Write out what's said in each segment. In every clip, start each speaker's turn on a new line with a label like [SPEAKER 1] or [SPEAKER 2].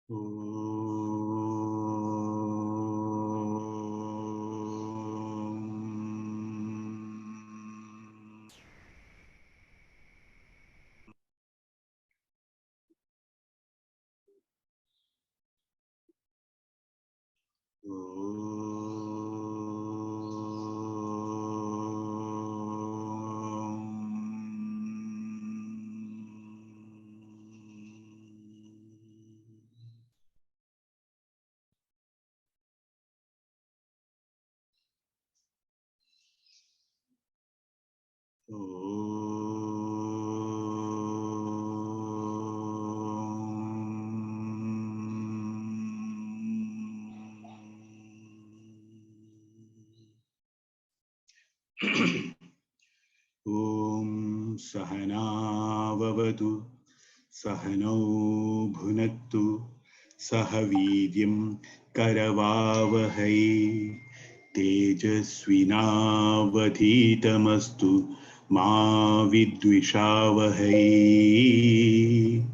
[SPEAKER 1] Om Sahana Vavatu Sahano Bhunaktu Sahavidyam Karavavahai Tejasvinavadhitamastu Ma Vidvishavahai.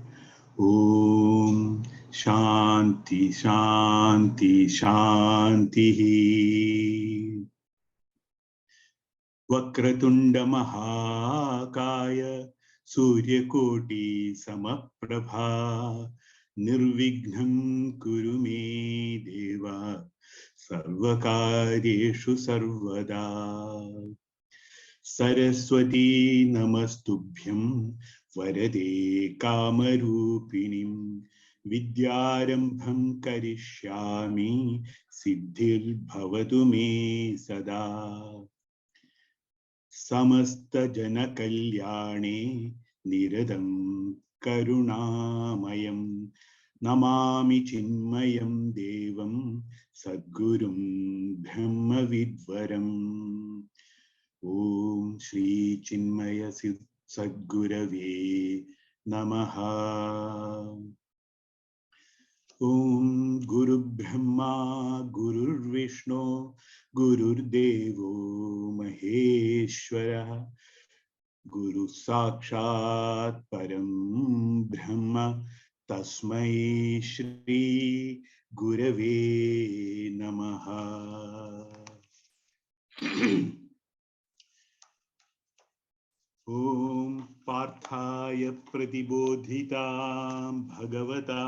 [SPEAKER 1] Om Shanti Shanti Shanti. Vakratunda Mahakaya Suryakoti Samaprabha Nirvignam Kurume Deva Sarvakaryeshu Sarvada. Saraswati Namastubhyam Varade Kamarupinim Vidyarambham Karishyami Siddhir Bhavatu Me Sada. Samasta Jana Kalyane Niradam Karunamayam Namami Chinmayam Devam Sadgurum Brahma Vidvaram. Om Shri Chinmaya Sadgurave Namaha. Om Guru Brahma Guru Vishnu Guru Devo Maheshwara Guru Sakshat Param Brahma Tasmai Shri Gurave Namaha. Om Parthaya Pratibodhitam Bhagavata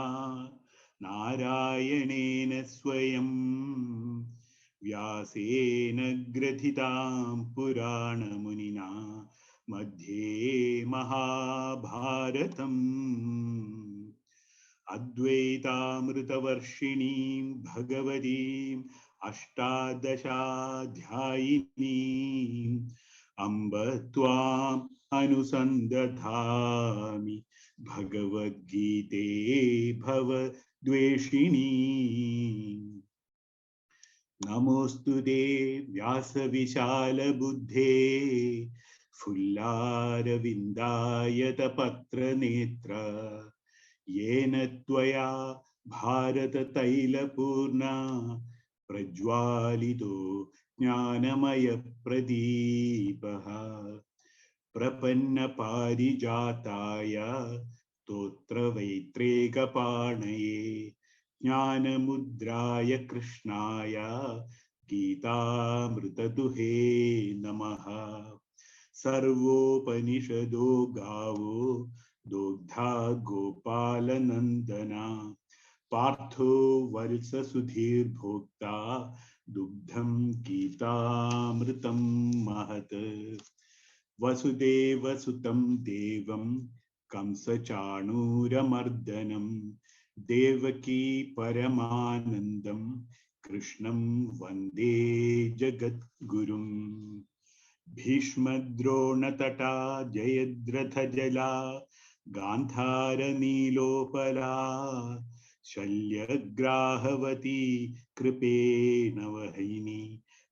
[SPEAKER 1] Narayanena Swayam Vyasena Grathitam Purana Munina Madhye Mahabharatam Advaitamritavarshinim Bhagavatim Ashtadashadhyayinim Amba Tvam Anusandadhami Bhagavad Gite Bhava Dveshini. Namostude Vyasa Vishala Buddhe Fullara Vindayata Patra Netra Yena Tvaya Bharata Taila Purna Prajwalito Jnanamaya Pradipaha Prapanna Parijataya Totra Vaitreka Panaye Jnana Mudraya Krishnaya Gita Mritaduhe Namaha. Sarvopanishado Gavo Dogdha Gopala Nandana Partho Varsa Sudhir Bhokta Dugdham Gitamritam Mahat. Vasudeva Sutam Devam Kamsa Chanuramardanam Devaki Paramanandam Krishnam Vande Jagat Gurum. Bhishma Drona Tata Jayadratha Jala Gandhara Nilopala Shalyagrahavati Kripena Vahini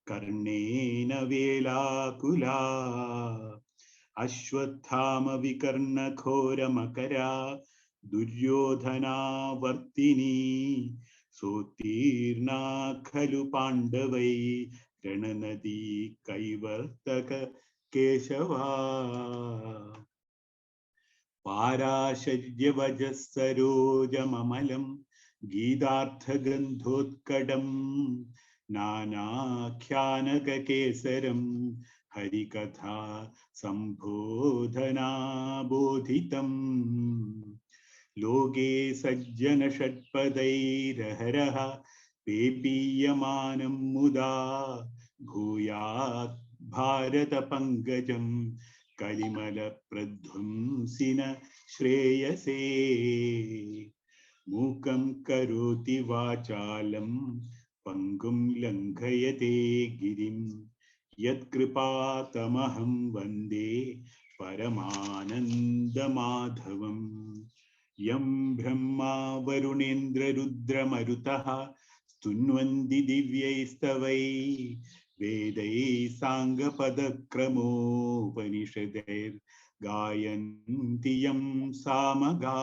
[SPEAKER 1] Karnena Velakula Ashwathama Vikarna Khora Makara Duryodhana Vartini Sotirna Khalu Pandavai Rananadi Kaivartaka Keshava Parasharya Vajasarojamamalam गीतार्थगन्धोत्कडं नानाख्यानककेसरं हरिकथा सम्बोधनाबोधितम् लोके सज्जनषट्पदैरहरः पेपीयमानं मुदा भूयात् भारतपङ्कजं कलिमलप्रध्वंसिन श्रेयसे मूकं करोति वाचालं पङ्गुं लङ्घयते गिरिं यत्कृपातमहं वन्दे परमानन्दमाधवम् यं ब्रह्मा वरुणेन्द्ररुद्रमरुतः स्तुन्वन्ति दिव्यैस्तवै वेदैः साङ्गपदक्रमोपनिषदैर्गायन्ति यं सामगा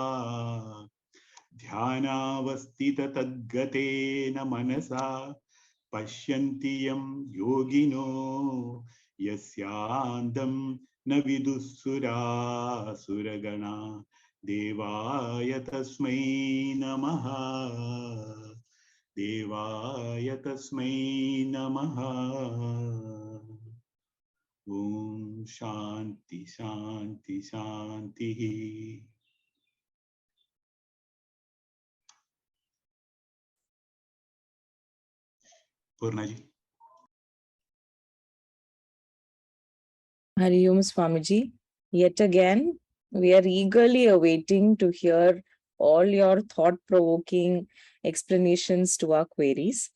[SPEAKER 1] ध्यानावस्थिततद्गतेन मनसा पश्यन्ति यं योगिनो यस्यान्तं न विदुःसुरासुरगणा देवाय तस्मै नमः देवाय तस्मै नमः ॐ शान्ति शान्ति शान्तिः पूर्णा जी।
[SPEAKER 2] Hari Om Swamiji. Yet again, we are eagerly awaiting to hear all your thought-provoking explanations to our queries.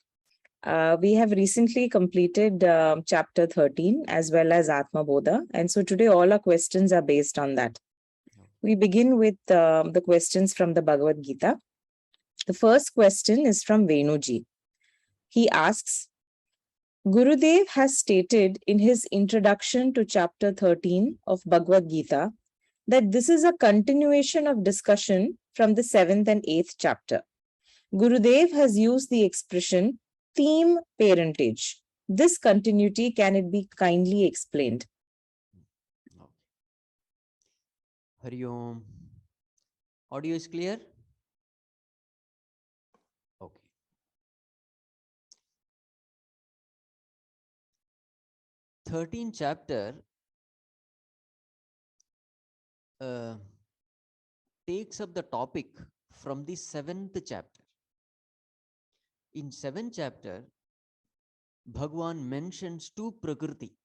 [SPEAKER 2] We have recently completed chapter 13 as well as Atma Bodha. And so today all our questions are based on that. We begin with the questions from the Bhagavad Gita. The first question is from Venuji. He asks, Gurudev has stated in his introduction to chapter 13 of Bhagavad Gita that this is a continuation of discussion from the 7th and 8th chapter. Gurudev has used the expression theme parentage. This continuity, can it be kindly explained?
[SPEAKER 3] Hari Om. Audio is clear? Okay. 13th chapter takes up the topic from the 7th chapter. In 7th chapter, Bhagwan mentions two prakriti,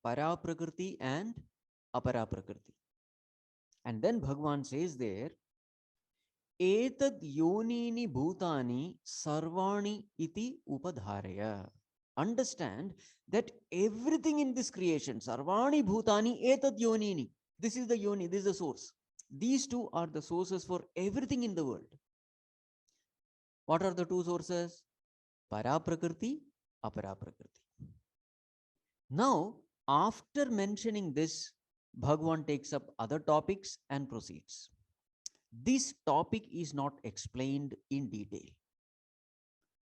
[SPEAKER 3] para prakriti and apara prakriti. And then Bhagwan says there, Etad yonini bhutani sarvani iti upadharaya. Understand that everything in this creation, sarvani bhutani etad yonini, this is the yoni, this is the source. These two are the sources for everything in the world. What are the two sources? Para prakriti, apara prakriti. Now, after mentioning this, Bhagwan takes up other topics and proceeds. This topic is not explained in detail.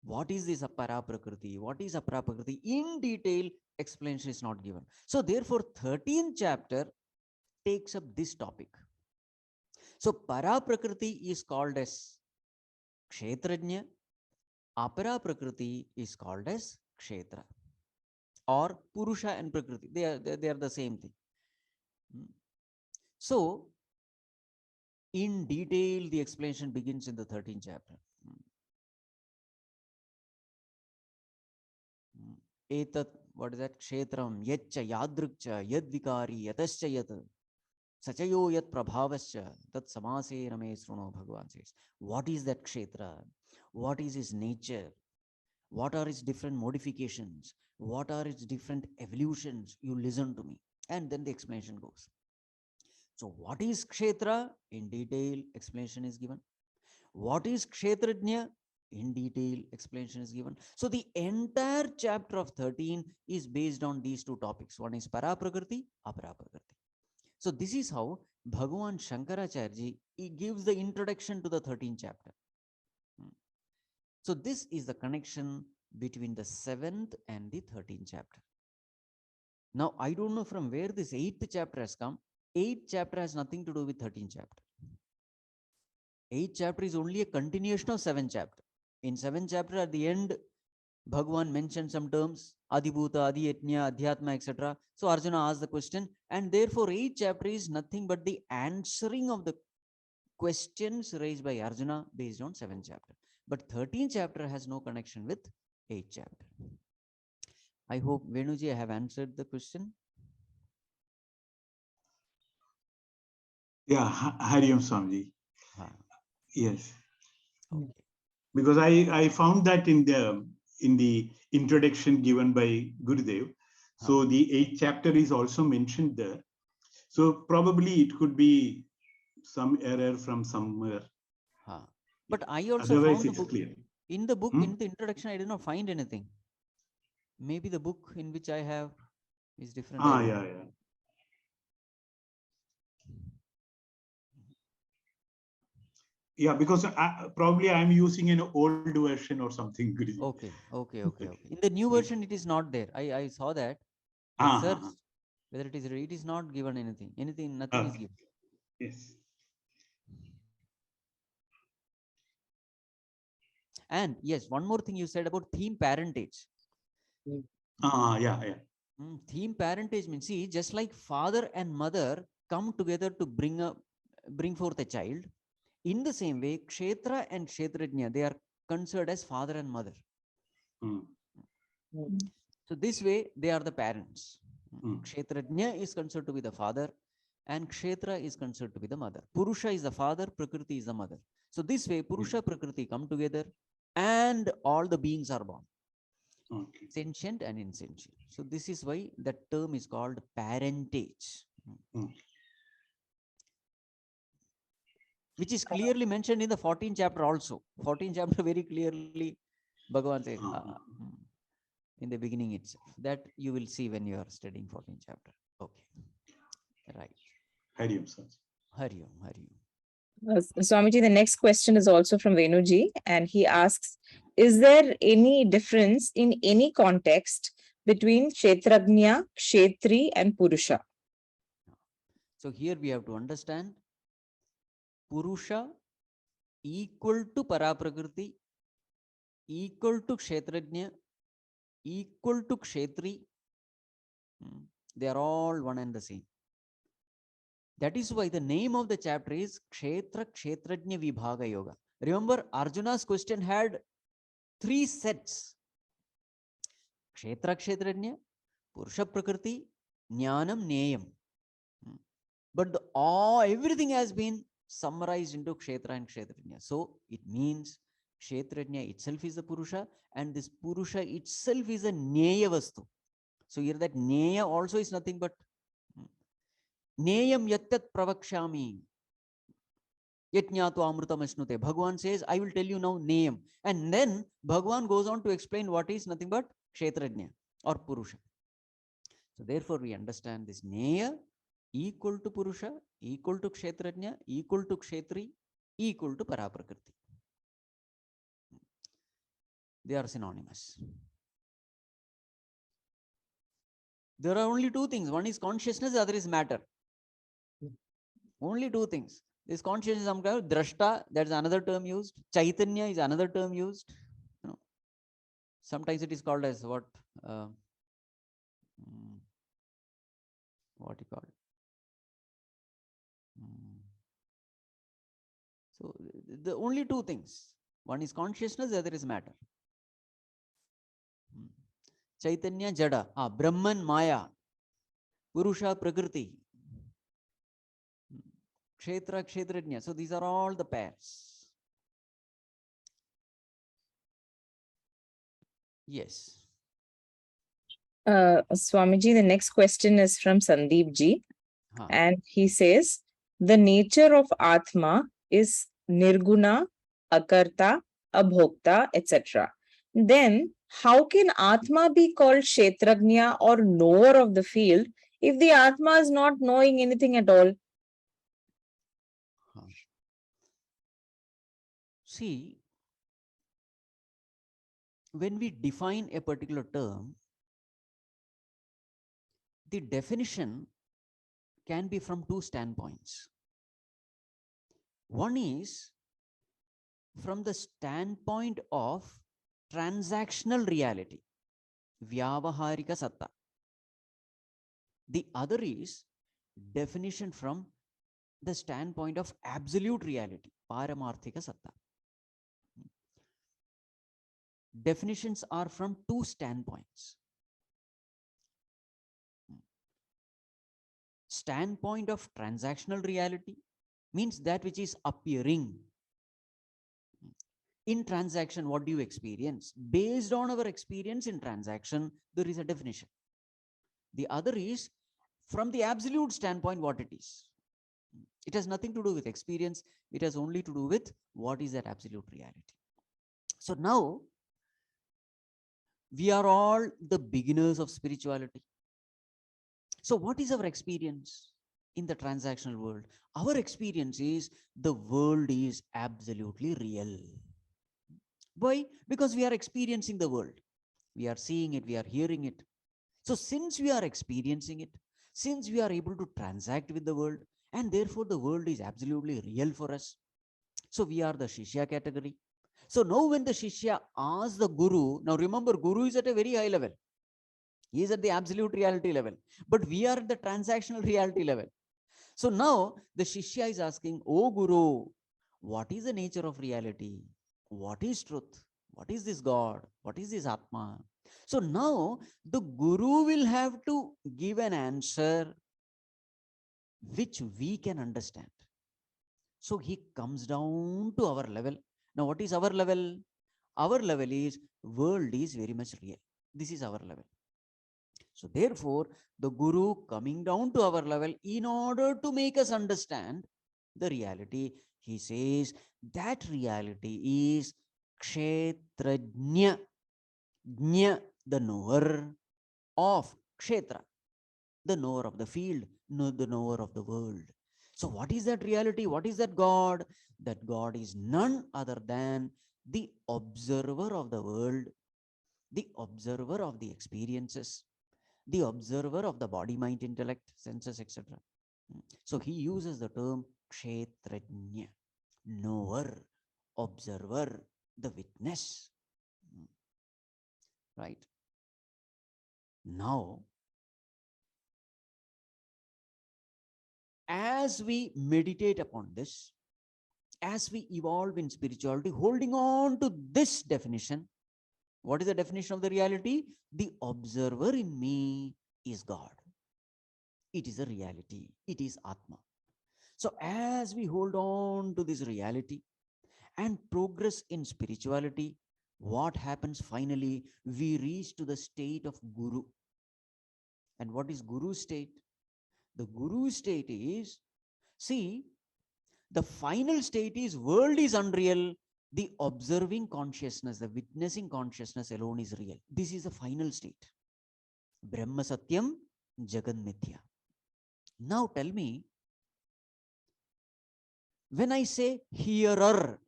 [SPEAKER 3] What is this apara prakriti? What is apara prakriti? In detail, explanation is not given. So therefore, 13th chapter takes up this topic. So para prakriti is called as kshetrajna. Apara prakriti is called as kshetra. Or purusha and prakriti. They are the same thing. So, in detail, the explanation begins in the 13th chapter. Etat, what is that? Kshetram, yatcha, yadrukcha, yadvikari, yatascha yat, sachayo yat prabhavascha, tat samase rame sruno, Bhagavan says. What is that kshetra? What is his nature? What are its different modifications? What are its different evolutions? You listen to me. And then the explanation goes. So what is kshetra? In detail, explanation is given. What is kshetrajna? In detail, explanation is given. So the entire chapter of 13 is based on these two topics. One is para prakriti, apara prakriti. So this is how Bhagavan Shankaracharya he gives the introduction to the 13th chapter. So this is the connection between the 7th and the 13th chapter. Now, I don't know from where this 8th chapter has come. 8th chapter has nothing to do with 13th chapter. 8th chapter is only a continuation of 7th chapter. In 7th chapter, at the end, Bhagavan mentioned some terms, Adibhuta, Adiyatnya, Adhyatma, etc. So Arjuna asked the question, and therefore 8th chapter is nothing but the answering of the questions raised by Arjuna based on 7th chapter. But 13th chapter has no connection with 8th chapter. I hope Venuji I have answered the question.
[SPEAKER 1] Yeah, Hari Om Swamiji. Yes.
[SPEAKER 3] Okay.
[SPEAKER 1] Because I found that in the introduction given by Gurudev. So the 8th chapter is also mentioned there. So probably it could be some error from somewhere.
[SPEAKER 3] But I also
[SPEAKER 1] Otherwise
[SPEAKER 3] found the
[SPEAKER 1] it's
[SPEAKER 3] book.
[SPEAKER 1] clear.
[SPEAKER 3] In the book, in the introduction, I did not find anything. Maybe the book in which I have is different.
[SPEAKER 1] Yeah. Yeah, because probably I'm using an old version or something. Guruji.
[SPEAKER 3] Okay. In the new version, it is not there. I saw that. I searched whether it is not given anything. Nothing is given.
[SPEAKER 1] Yes.
[SPEAKER 3] And yes, one more thing you said about theme parentage.
[SPEAKER 1] Yeah.
[SPEAKER 3] Theme parentage means, see, just like father and mother come together to bring forth a child, in the same way, Kshetra and Kshetrajna, they are considered as father and mother. So this way, they are the parents. Kshetrajna is considered to be the father, and Kshetra is considered to be the mother. Purusha is the father, Prakriti is the mother. So this way, Purusha, Prakriti come together, and all the beings are born. Sentient and insentient. So this is why that term is called parentage. Which is clearly mentioned in the 14th chapter also. 14th chapter very clearly Bhagavan says in the beginning itself. That you will see when you are studying 14th chapter. Okay. Right.
[SPEAKER 1] Hari Om Swamiji.
[SPEAKER 3] Hari Om, Hari Om.
[SPEAKER 2] Swamiji, the next question is also from Venuji, and he asks, is there any difference in any context between Kshetrajna, Kshetri, and Purusha?
[SPEAKER 3] So here we have to understand Purusha equal to Paraprakriti, equal to Kshetrajna, equal to Kshetri. They are all one and the same. That is why the name of the chapter is Kshetra Kshetrajna Vibhaga Yoga. Remember, Arjuna's question had 3 sets. Kshetra Kshetrajna, Purusha Prakriti, Jnanam Neyam. But everything has been summarized into Kshetra and Kshetrajna. So it means Kshetrajna itself is the Purusha, and this Purusha itself is a Neya Vastu. So here that Neya also is nothing but Neyam Yattat Pravakshami. Yatnyatu Amrutam Asnute. Bhagavan says, I will tell you now Neyam. And then Bhagavan goes on to explain what is nothing but Kshetrajna or Purusha. So therefore we understand this Neya equal to Purusha, equal to Kshetrajna, equal to Kshetri, equal to Paraprakriti. They are synonymous. There are only 2 things. One is consciousness, the other is matter. Only 2 things. This consciousness is some kind of drashta, that's another term used. Chaitanya is another term used. Sometimes it is called as what you call it? So the only 2 things. One is consciousness, the other is matter. Chaitanya Jada, Brahman Maya, Purusha Prakriti, Kshetra Kshetrajna. So these are all the pairs. Yes.
[SPEAKER 2] Swamiji, the next question is from Sandeep ji. And he says, the nature of Atma is Nirguna, Akarta, Abhokta, etc. Then, how can Atma be called Kshetrajna or knower of the field if the Atma is not knowing anything at all?
[SPEAKER 3] See, when we define a particular term, the definition can be from 2 standpoints. One is from the standpoint of transactional reality, vyavaharika satta. The other is definition from the standpoint of absolute reality, paramarthika satta. Definitions are from two standpoints. Standpoint of transactional reality means that which is appearing. In transaction, what do you experience? Based on our experience in transaction, there is a definition. The other is from the absolute standpoint, what it is. It has nothing to do with experience. It has only to do with what is that absolute reality. So now, we are all the beginners of spirituality. So what is our experience in the transactional world? Our experience is the world is absolutely real. Why? Because we are experiencing the world. We are seeing it, we are hearing it. So since we are experiencing it, since we are able to transact with the world, and therefore the world is absolutely real for us, so we are the Shishya category. So now when the Shishya asks the Guru, now remember, Guru is at a very high level. He is at the absolute reality level. But we are at the transactional reality level. So now the Shishya is asking, oh Guru, what is the nature of reality? What is truth? What is this God? What is this Atma? So now the Guru will have to give an answer which we can understand. So he comes down to our level. Now what is our level? Our level is world is very much real. This is our level. So therefore, the Guru coming down to our level in order to make us understand the reality, he says that reality is Kshetrajna, Jna, the knower of Kshetra, the knower of the field, the knower of the world. So what is that reality? What is that God? That God is none other than the observer of the world, the observer of the experiences, the observer of the body, mind, intellect, senses, etc. So he uses the term Kshetrajna, knower, observer, the witness. Right? Now, as we meditate upon this, as we evolve in spirituality, holding on to this definition, what is the definition of the reality? The observer in me is God. It is a reality. It is Atma. So as we hold on to this reality and progress in spirituality, what happens finally? We reach to the state of Guru. And what is Guru state? The Guru state is, see, the final state is world is unreal. The observing consciousness, the witnessing consciousness alone is real. This is the final state. Brahma Satyam Jagad Mithya. Now tell me, when I say hearer,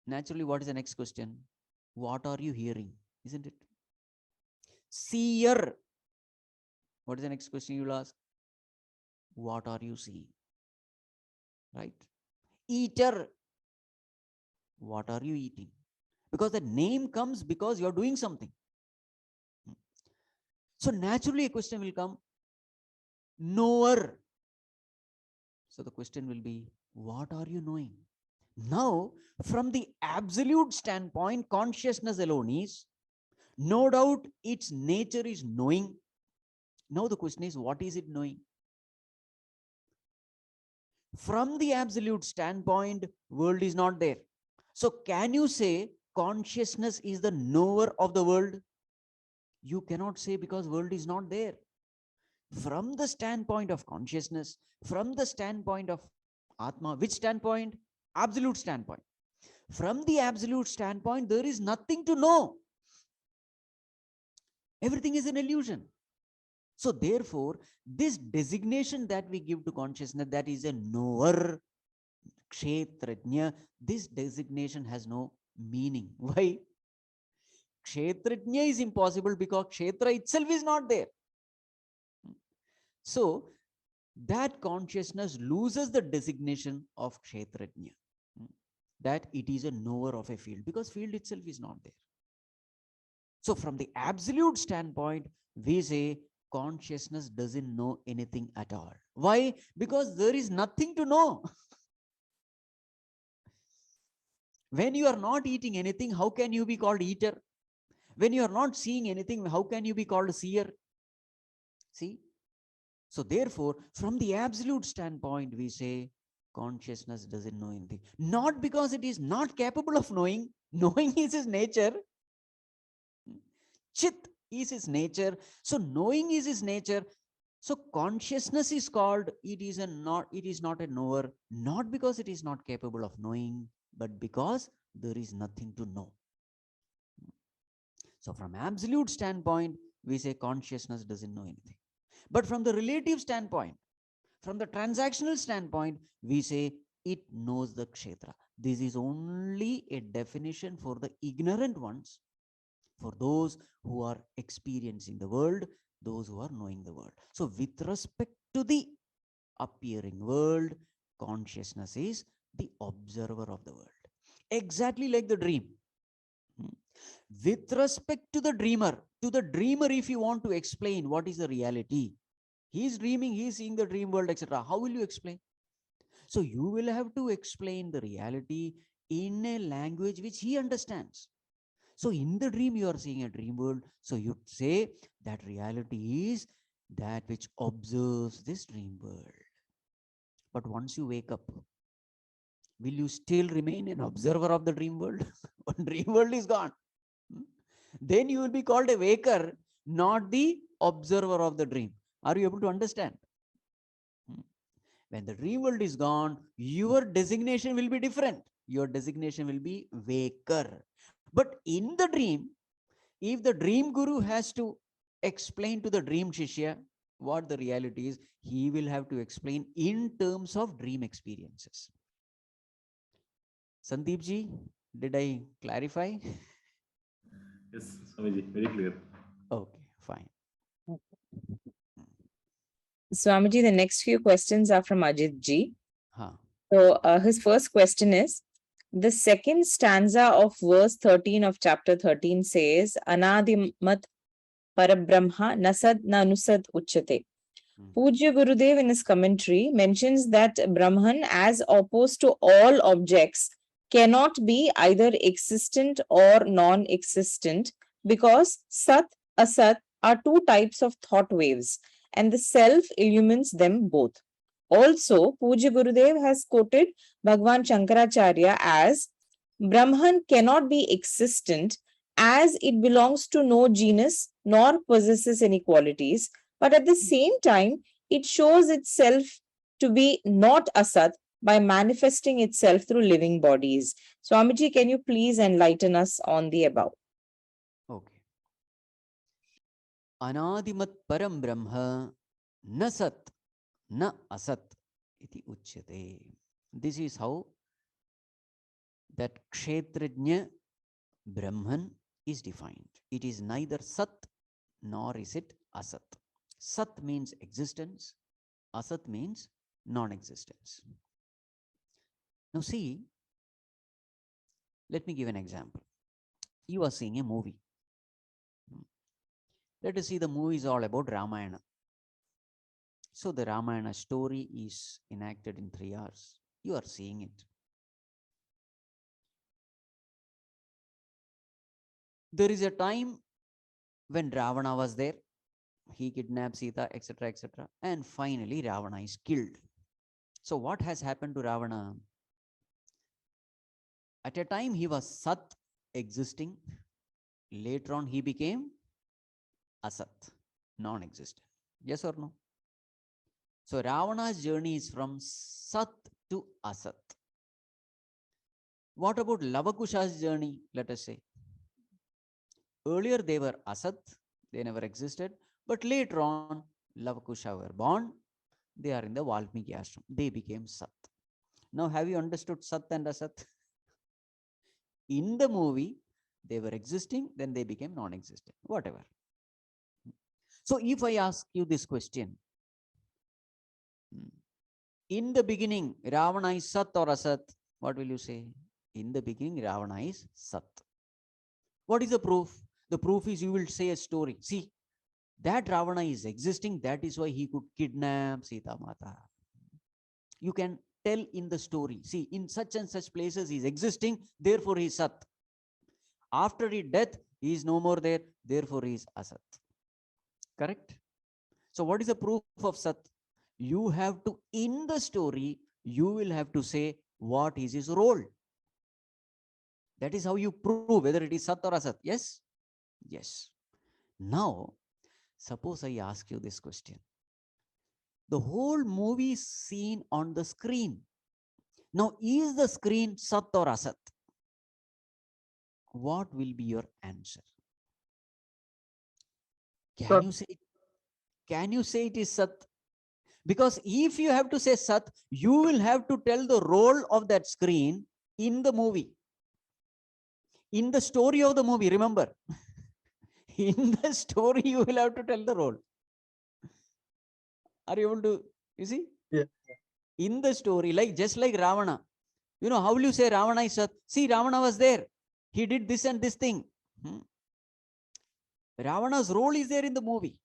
[SPEAKER 3] naturally, what is the next question? What are you hearing? Isn't it? Seer. What is the next question you'll ask? What are you seeing? Right? Eater. What are you eating? Because the name comes because you're doing something. So naturally a question will come, knower. So the question will be, what are you knowing? Now, from the absolute standpoint, consciousness alone is, no doubt its nature is knowing. Now the question is, what is it knowing? From the absolute standpoint, world is not there. So can you say consciousness is the knower of the world? You cannot say, because world is not there. From the standpoint of consciousness, from the standpoint of Atma, which standpoint? Absolute standpoint. From the absolute standpoint, there is nothing to know. Everything is an illusion. So therefore, this designation that we give to consciousness, that is a knower, Kshetrajna, this designation has no meaning. Why? Kshetrajna is impossible because Kshetra itself is not there. So that consciousness loses the designation of Kshetrajna. that it is a knower of a field, because field itself is not there. So from the absolute standpoint, we say consciousness doesn't know anything at all. Why? Because there is nothing to know. When you are not eating anything, how can you be called eater? When you are not seeing anything, how can you be called seer? See? So therefore, from the absolute standpoint, we say consciousness doesn't know anything. Not because it is not capable of knowing. Knowing is its nature. Chit is its nature. So knowing is its nature. So consciousness is called, it is not a knower, not because it is not capable of knowing, but because there is nothing to know. So from absolute standpoint, we say consciousness doesn't know anything. But from the relative standpoint, from the transactional standpoint, we say it knows the kshetra. This is only a definition for the ignorant ones, for those who are experiencing the world, those who are knowing the world. So with respect to the appearing world, consciousness is the observer of the world. Exactly like the dream. With respect to the dreamer, if you want to explain what is the reality, he is dreaming, he is seeing the dream world, etc. How will you explain? So you will have to explain the reality in a language which he understands. So in the dream, you are seeing a dream world. So you say that reality is that which observes this dream world. But once you wake up, will you still remain an observer of the dream world? When dream world is gone, then you will be called a waker, not the observer of the dream. Are you able to understand? When the dream world is gone, your designation will be different. Your designation will be waker. But in the dream, if the dream guru has to explain to the dream shishya what the reality is, he will have to explain in terms of dream experiences. Sandeep ji, did I clarify?
[SPEAKER 4] Yes, Swamiji, very clear.
[SPEAKER 3] Okay, fine.
[SPEAKER 2] Swamiji, the next few questions are from Ajit ji.
[SPEAKER 3] Huh.
[SPEAKER 2] So his first question is, the second stanza of verse 13 of chapter 13 says, Anadimat Parabrahma Nasad Nanusad Uchate. Pujya Gurudev in his commentary mentions that Brahman, as opposed to all objects, cannot be either existent or non-existent because Sat, Asat are two types of thought waves and the self illumines them both. Also, Pujya Gurudev has quoted Bhagwan Shankaracharya as Brahman cannot be existent as it belongs to no genus nor possesses any qualities, but at the same time, it shows itself to be not asat by manifesting itself through living bodies. Swamiji, can you please enlighten us on the above?
[SPEAKER 3] Okay. Anadimat param brahma na sat na asat iti uchyate. This is how that kshetrajna Brahman is defined. It is neither sat nor is it asat. Sat means existence, asat means non-existence. Now see, let me give an example. You are seeing a movie. Let us see, the movie is all about Ramayana. So the Ramayana story is enacted in 3 hours. You are seeing it. There is a time when Ravana was there. He kidnapped Sita, etc., etc. And finally, Ravana is killed. So what has happened to Ravana? At a time, he was Sat, existing. Later on, he became Asat, non-existent. Yes or no? So Ravana's journey is from Sat to Asat. What about Lavakusha's journey, let us say? Earlier, they were Asat, they never existed. But later on, Lavakusha were born. They are in the Valmiki ashram. They became Sat. Now, have you understood Sat and Asat? In the movie, they were existing, then they became non-existent, whatever. So if I ask you this question, in the beginning, Ravana is Sat or Asat, what will you say? In the beginning, Ravana is Sat. What is the proof? The proof is you will say a story. See, that Ravana is existing. That is why he could kidnap Sita Mata. You can tell in the story. See, in such and such places he is existing, therefore he is Sat. After his death, he is no more there, therefore he is Asat. Correct? So what is the proof of Sat? You have to, in the story, you will have to say what is his role. That is how you prove whether it is Sat or Asat. Yes? Yes. Now, suppose I ask you this question. The whole movie is seen on the screen. Now, is the screen Sat or Asat? What will be your answer? Can you say it is Sat? Because if you have to say Sat, you will have to tell the role of that screen in the movie. In the story of the movie, remember. In the story, you will have to tell the role. Are you able to, you see?
[SPEAKER 5] Yeah.
[SPEAKER 3] In the story, just like Ravana. You know, how will you say Ravana is Sat? See, Ravana was there. He did this and this thing. Ravana's role is there in the movie.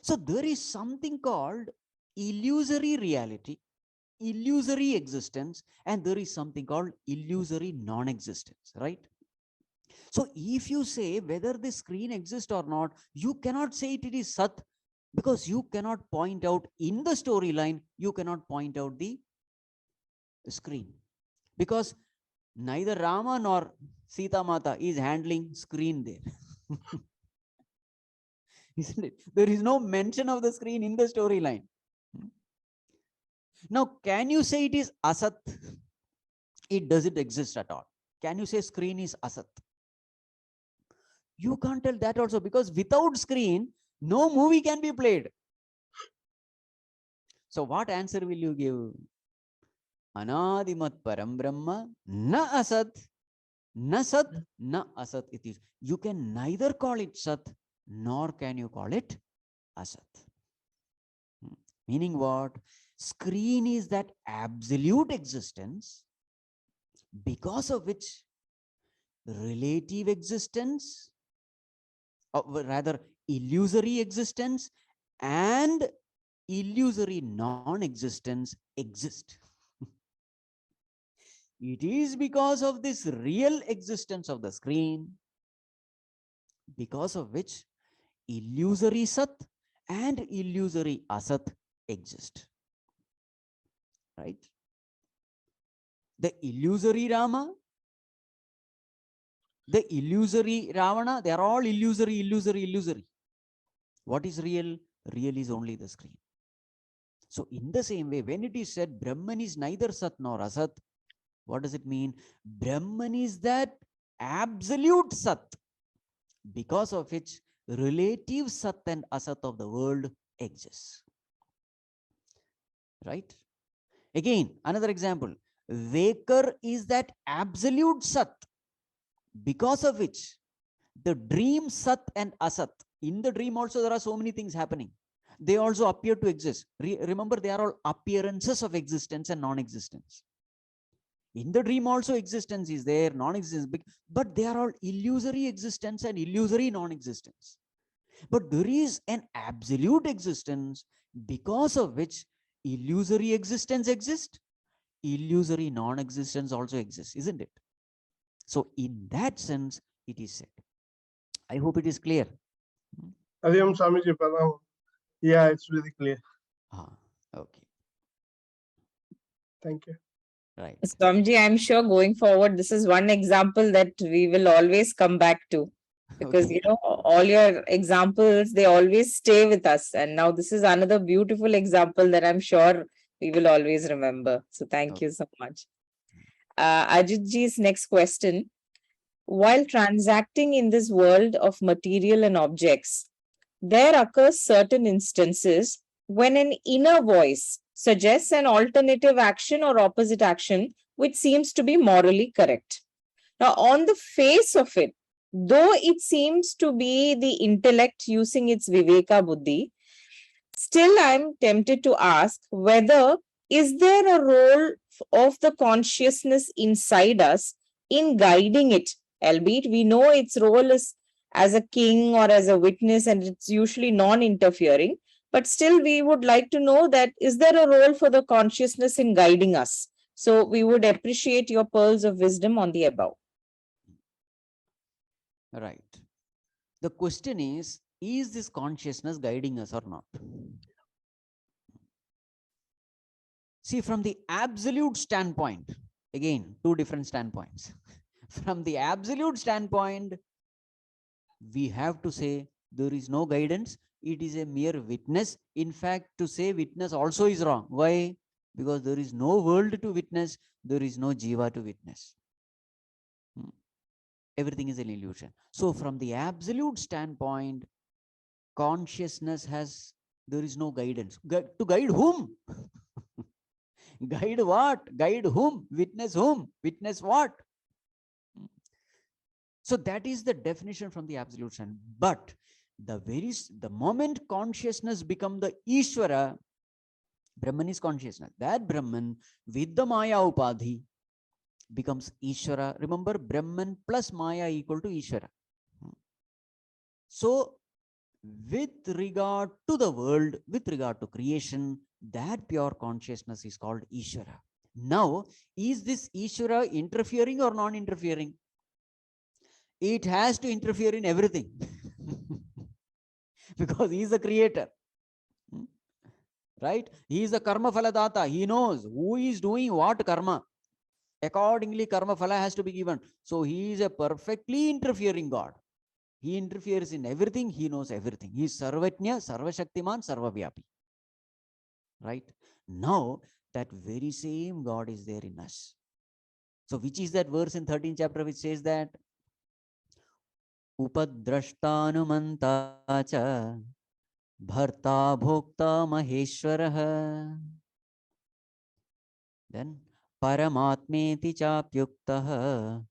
[SPEAKER 3] So there is something called illusory reality, illusory existence, and there is something called illusory non-existence, right? So if you say whether the screen exists or not, you cannot say it is Sat, because you cannot point out in the storyline, you cannot point out the screen. Because neither Rama nor Sita Mata is handling screen there. Isn't it? There is no mention of the screen in the storyline. Now, can you say it is Asat? It doesn't exist at all. Can you say screen is Asat? You can't tell that also, because without screen, no movie can be played. So what answer will you give? Anadimat param brahma na asat, na sat, na asat it is. You can neither call it Sat, nor can you call it Asat. Meaning what? Screen is that absolute existence because of which relative existence, or rather illusory existence and illusory non-existence exist. It is because of this real existence of the screen, because of which illusory Sat and illusory Asat exist. Right? The illusory Rama, the illusory Ravana, they are all illusory, illusory, illusory. What is real? Real is only the screen. So in the same way, when it is said Brahman is neither Sat nor Asat, what does it mean? Brahman is that absolute Sat, because of which relative Sat and Asat of the world exists. Right? Again, another example. Vakar is that absolute Sat, because of which the dream Sat and Asat, in the dream also there are so many things happening. They also appear to exist. Remember, they are all appearances of existence and non-existence. In the dream also existence is there, non-existence, but they are all illusory existence and illusory non-existence. But there is an absolute existence because of which illusory existence exists, illusory non-existence also exists, isn't it? So in that sense, it is said. I hope it is clear.
[SPEAKER 5] Hariam Swamiji, Pranam. Yeah, it's really clear.
[SPEAKER 3] Okay.
[SPEAKER 5] Thank you.
[SPEAKER 3] Right.
[SPEAKER 2] Swamiji, I'm sure going forward, this is one example that we will always come back to, because
[SPEAKER 3] Okay.
[SPEAKER 2] all your examples, they always stay with us. And now this is another beautiful example that I'm sure we will always remember. So thank you so much. Ajitji's next question. While transacting in this world of material and objects, there occurs certain instances when an inner voice suggests an alternative action or opposite action which seems to be morally correct. Now, on the face of it, though it seems to be the intellect using its Viveka Buddhi, still I'm tempted to ask whether is there a role of the consciousness inside us in guiding it, albeit we know its role is as a king or as a witness, and it's usually non-interfering. But still, we would like to know that is there a role for the consciousness in guiding us? So we would appreciate your pearls of wisdom on the above.
[SPEAKER 3] Right. The question is this consciousness guiding us or not? See, from the absolute standpoint, again, two different standpoints. From the absolute standpoint, we have to say there is no guidance. It is a mere witness. In fact, to say witness also is wrong. Why? Because there is no world to witness. There is no jiva to witness. Everything is an illusion. So from the absolute standpoint, consciousness there is no guidance. To guide whom? Guide what? Guide whom? Witness whom? Witness what? So that is the definition from the absolute standpoint. But the moment consciousness become the Ishvara, Brahman is consciousness. That Brahman with the Maya Upadhi becomes Ishvara. Remember, Brahman plus Maya equal to Ishvara. So with regard to the world, with regard to creation, that pure consciousness is called Ishvara. Now, is this Ishvara interfering or non-interfering? It has to interfere in everything because he is the creator. Right? He is the karma phaladata. He knows who is doing what karma. Accordingly, karma phala has to be given. So he is a perfectly interfering God. He interferes in everything. He knows everything. He is Sarvatnya, Sarvashaktiman, Sarvavyapi. Right? Now, that very same God is there in us. So which is that verse in 13th chapter which says that Upadrashtanumanta cha Bharta Bhokta Maheshwarah. Then Paramatmeti Chapyuktah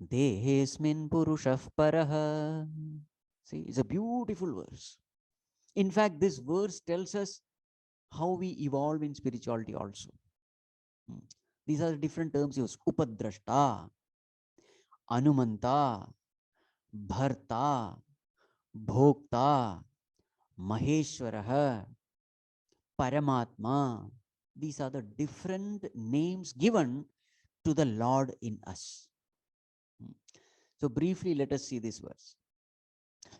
[SPEAKER 3] Dehesmin Purushah Parah. See, it's a beautiful verse. In fact, this verse tells us how we evolve in spirituality also. These are the different terms used. Upadrashta, Anumanta, Bharta, Bhokta, Maheshwarah, Paramatma. These are the different names given to the Lord in us. So briefly, let us see this verse.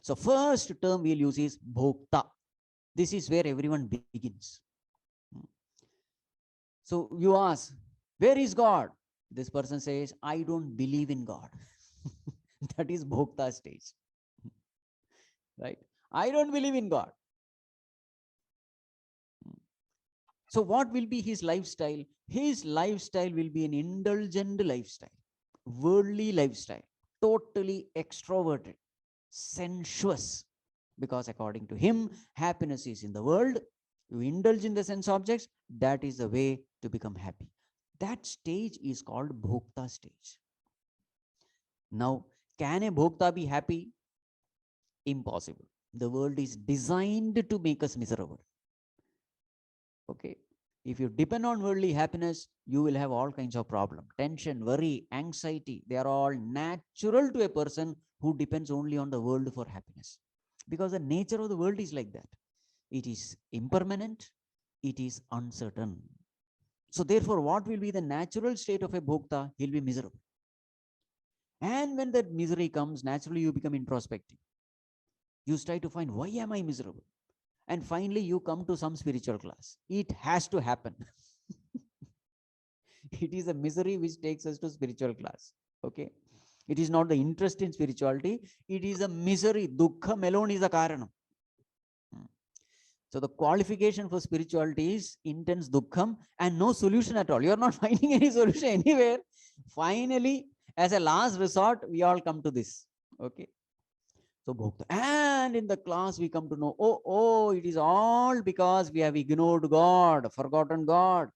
[SPEAKER 3] So first term we'll use is Bhokta. This is where everyone begins. So you ask, where is God? This person says, I don't believe in God. That is Bhokta stage. Right? I don't believe in God. So what will be his lifestyle? His lifestyle will be an indulgent lifestyle, worldly lifestyle, totally extroverted, sensuous, because according to him, happiness is in the world. You indulge in the sense objects, that is the way to become happy. That stage is called Bhokta stage. Now, can a Bhokta be happy? Impossible. The world is designed to make us miserable. Okay. If you depend on worldly happiness, you will have all kinds of problems. Tension, worry, anxiety, they are all natural to a person who depends only on the world for happiness. Because the nature of the world is like that. It is impermanent. It is uncertain. So therefore, what will be the natural state of a Bhokta? He'll be miserable. And when that misery comes, naturally you become introspective. You try to find, why am I miserable? And finally, you come to some spiritual class. It has to happen. It is a misery which takes us to spiritual class. Okay. It is not the interest in spirituality. It is a misery. Dukkham alone is the karanam. So the qualification for spirituality is intense dukkham and no solution at all. You are not finding any solution anywhere. Finally, as a last resort, we all come to this. Okay. So bhokta. And in the class, we come to know, it is all because we have ignored God, forgotten God.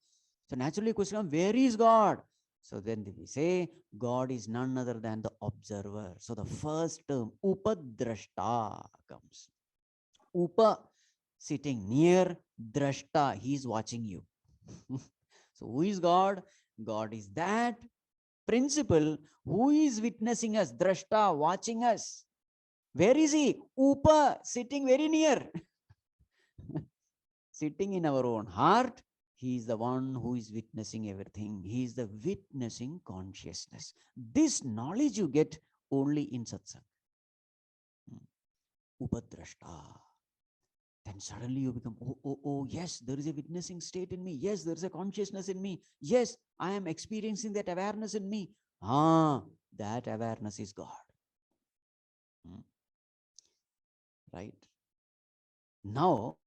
[SPEAKER 3] So naturally, question, where is God? So then we say, God is none other than the observer. So the first term, upadrashta, comes. Upa, sitting near, drashta, he is watching you. So who is God? God is that principle, who is witnessing us? Drashta, watching us. Where is he? Upa, sitting very near. Sitting in our own heart. He is the one who is witnessing everything. He is the witnessing consciousness. This knowledge you get only in satsang. Upadrashta. Then suddenly you become, oh, yes, there is a witnessing state in me. Yes, there is a consciousness in me. Yes, I am experiencing that awareness in me. That awareness is God. Right? Now,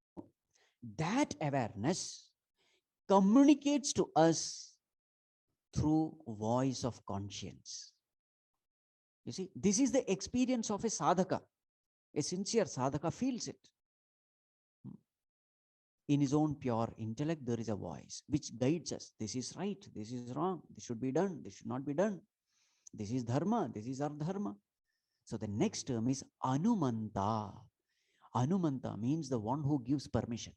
[SPEAKER 3] that awareness communicates to us through voice of conscience. You see, this is the experience of a sadhaka. A sincere sadhaka feels it. In his own pure intellect, there is a voice which guides us. This is right, this is wrong, this should be done, this should not be done. This is dharma, this is ardharma. So the next term is anumanta. Anumanta means the one who gives permission.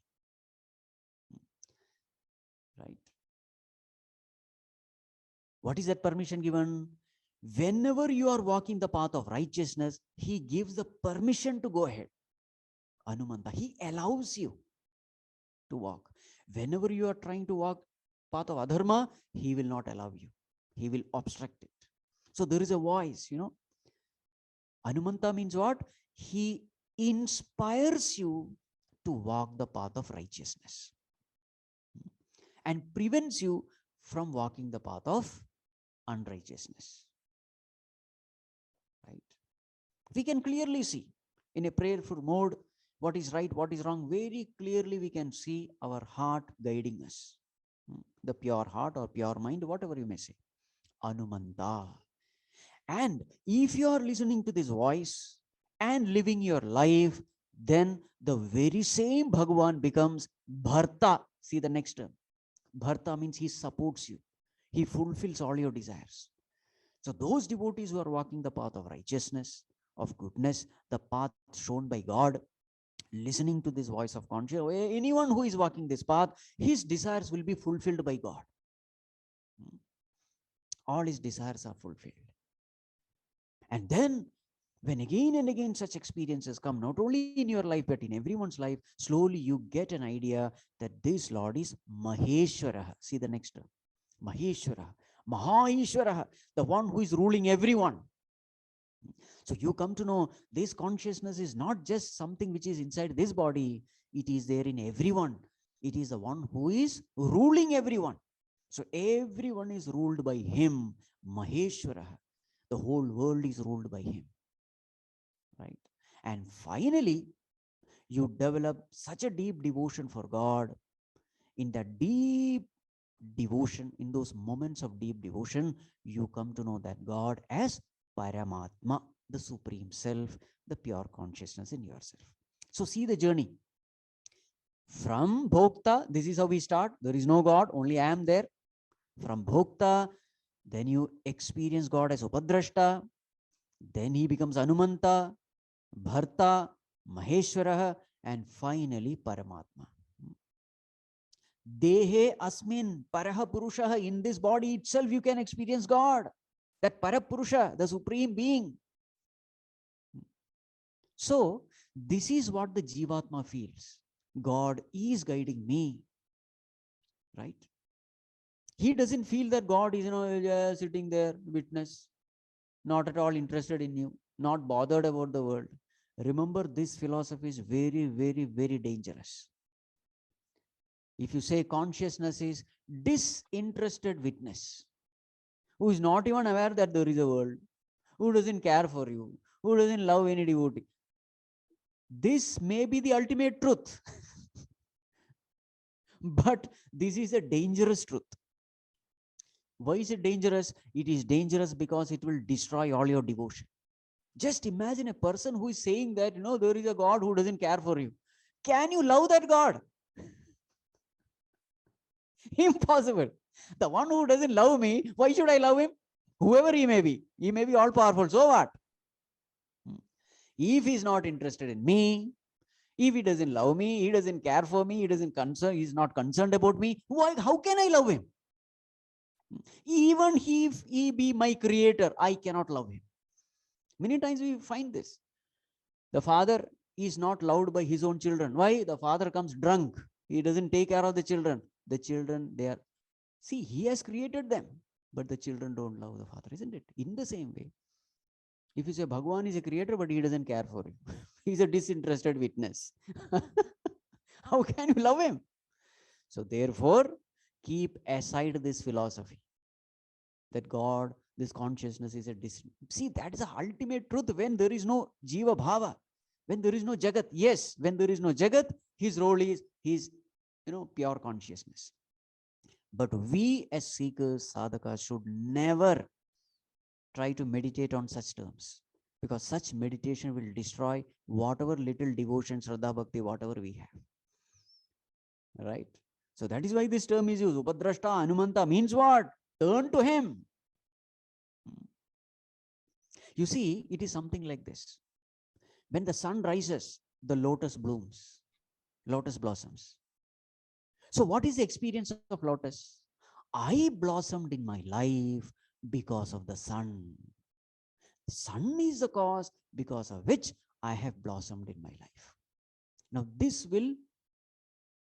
[SPEAKER 3] Right? What is that permission given? Whenever you are walking the path of righteousness, he gives the permission to go ahead. Anumanta, he allows you to walk. Whenever you are trying to walk path of adharma, he will not allow you. He will obstruct it. So there is a voice, Anumanta means what? He inspires you to walk the path of righteousness and prevents you from walking the path of unrighteousness. Right? We can clearly see in a prayerful mode what is right, what is wrong. Very clearly we can see our heart guiding us. The pure heart or pure mind, whatever you may say. Anumanta. And if you are listening to this voice and living your life, then the very same Bhagavan becomes Bharta. See the next term. Bharta means he supports you. He fulfills all your desires. So those devotees who are walking the path of righteousness, of goodness, the path shown by God, listening to this voice of conscience, anyone who is walking this path, his desires will be fulfilled by God. All his desires are fulfilled. And then, when again and again such experiences come, not only in your life, but in everyone's life, slowly you get an idea that this Lord is Maheshwara. See the next term. Maheshwara. Mahaishwara, the one who is ruling everyone. So you come to know this consciousness is not just something which is inside this body. It is there in everyone. It is the one who is ruling everyone. So everyone is ruled by him, Maheshwara. The whole world is ruled by him. Right? And finally, you develop such a deep devotion for God. In that deep devotion, in those moments of deep devotion, you come to know that God as Paramatma, the Supreme Self, the pure consciousness in yourself. So see the journey. From Bhokta, this is how we start. There is no God, only I am there. From Bhokta, then you experience God as Upadrashta. Then he becomes Anumanta, Bharta, Maheshwara, and finally Paramatma. Dehe asmin paraha purusha. In this body itself you can experience God. That Parapurusha, the Supreme Being. So, this is what the Jivatma feels. God is guiding me. Right? He doesn't feel that God is, sitting there, witness, not at all interested in you, not bothered about the world. Remember, this philosophy is very, very, very dangerous. If you say consciousness is disinterested witness, who is not even aware that there is a world, who doesn't care for you, who doesn't love any devotee, this may be the ultimate truth. But this is a dangerous truth. Why is it dangerous? It is dangerous because it will destroy all your devotion. Just imagine a person who is saying that, there is a God who doesn't care for you. Can you love that God? Impossible. The one who doesn't love me, why should I love him? Whoever he may be all powerful. So what? If he's not interested in me, if he doesn't love me, he doesn't care for me, he's not concerned about me, how can I love him? Even if he be my creator, I cannot love him. Many times we find this. The father is not loved by his own children. Why? The father comes drunk. He doesn't take care of the children. The children, they are, see, he has created them, but the children don't love the father, isn't it? In the same way, if you say Bhagwan is a creator, but he doesn't care for you, he's a disinterested witness. How can you love him? So therefore, keep aside this philosophy that God, this consciousness is a see, that is the ultimate truth. When there is no Jiva Bhava, when there is no Jagat, yes, when there is no Jagat, his role is his, pure consciousness. But we as seekers, sadhakas, should never try to meditate on such terms, because such meditation will destroy whatever little devotion, Shraddha Bhakti, whatever we have. Right? So that is why this term is used. Upadrashta Anumanta means what? Turn to him. You see, it is something like this. When the sun rises, the lotus blooms, lotus blossoms. So what is the experience of lotus? I blossomed in my life because of the sun. The sun is the cause because of which I have blossomed in my life. Now this will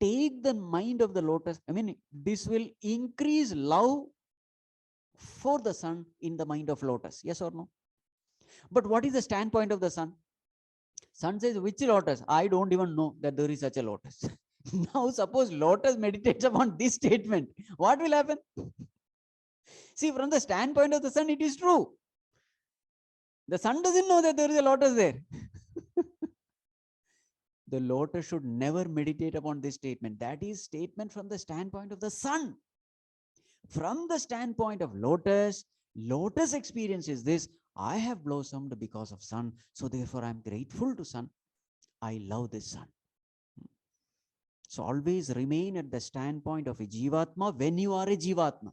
[SPEAKER 3] take the mind of the lotus. I mean, this will increase love for the sun in the mind of lotus. Yes or no? But what is the standpoint of the sun? Sun says, which lotus? I don't even know that there is such a lotus. Now, suppose lotus meditates upon this statement, what will happen? See, from the standpoint of the sun, it is true. The sun doesn't know that there is a lotus there. The lotus should never meditate upon this statement. That is statement from the standpoint of the sun. From the standpoint of lotus, lotus experiences this. I have blossomed because of sun. So therefore, I am grateful to sun. I love this sun. So always remain at the standpoint of a Jivatma when you are a Jivatma.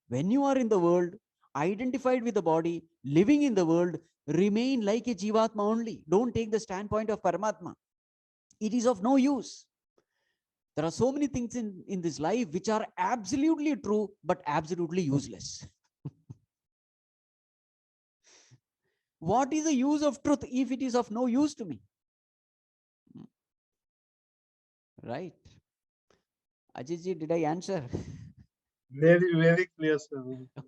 [SPEAKER 3] When you are in the world, identified with the body, living in the world, remain like a Jivatma only. Don't take the standpoint of Paramatma. It is of no use. There are so many things in this life which are absolutely true, but absolutely useless. What is the use of truth if it is of no use to me? Right? Ajitji, did I answer?
[SPEAKER 5] Very, very clear, sir.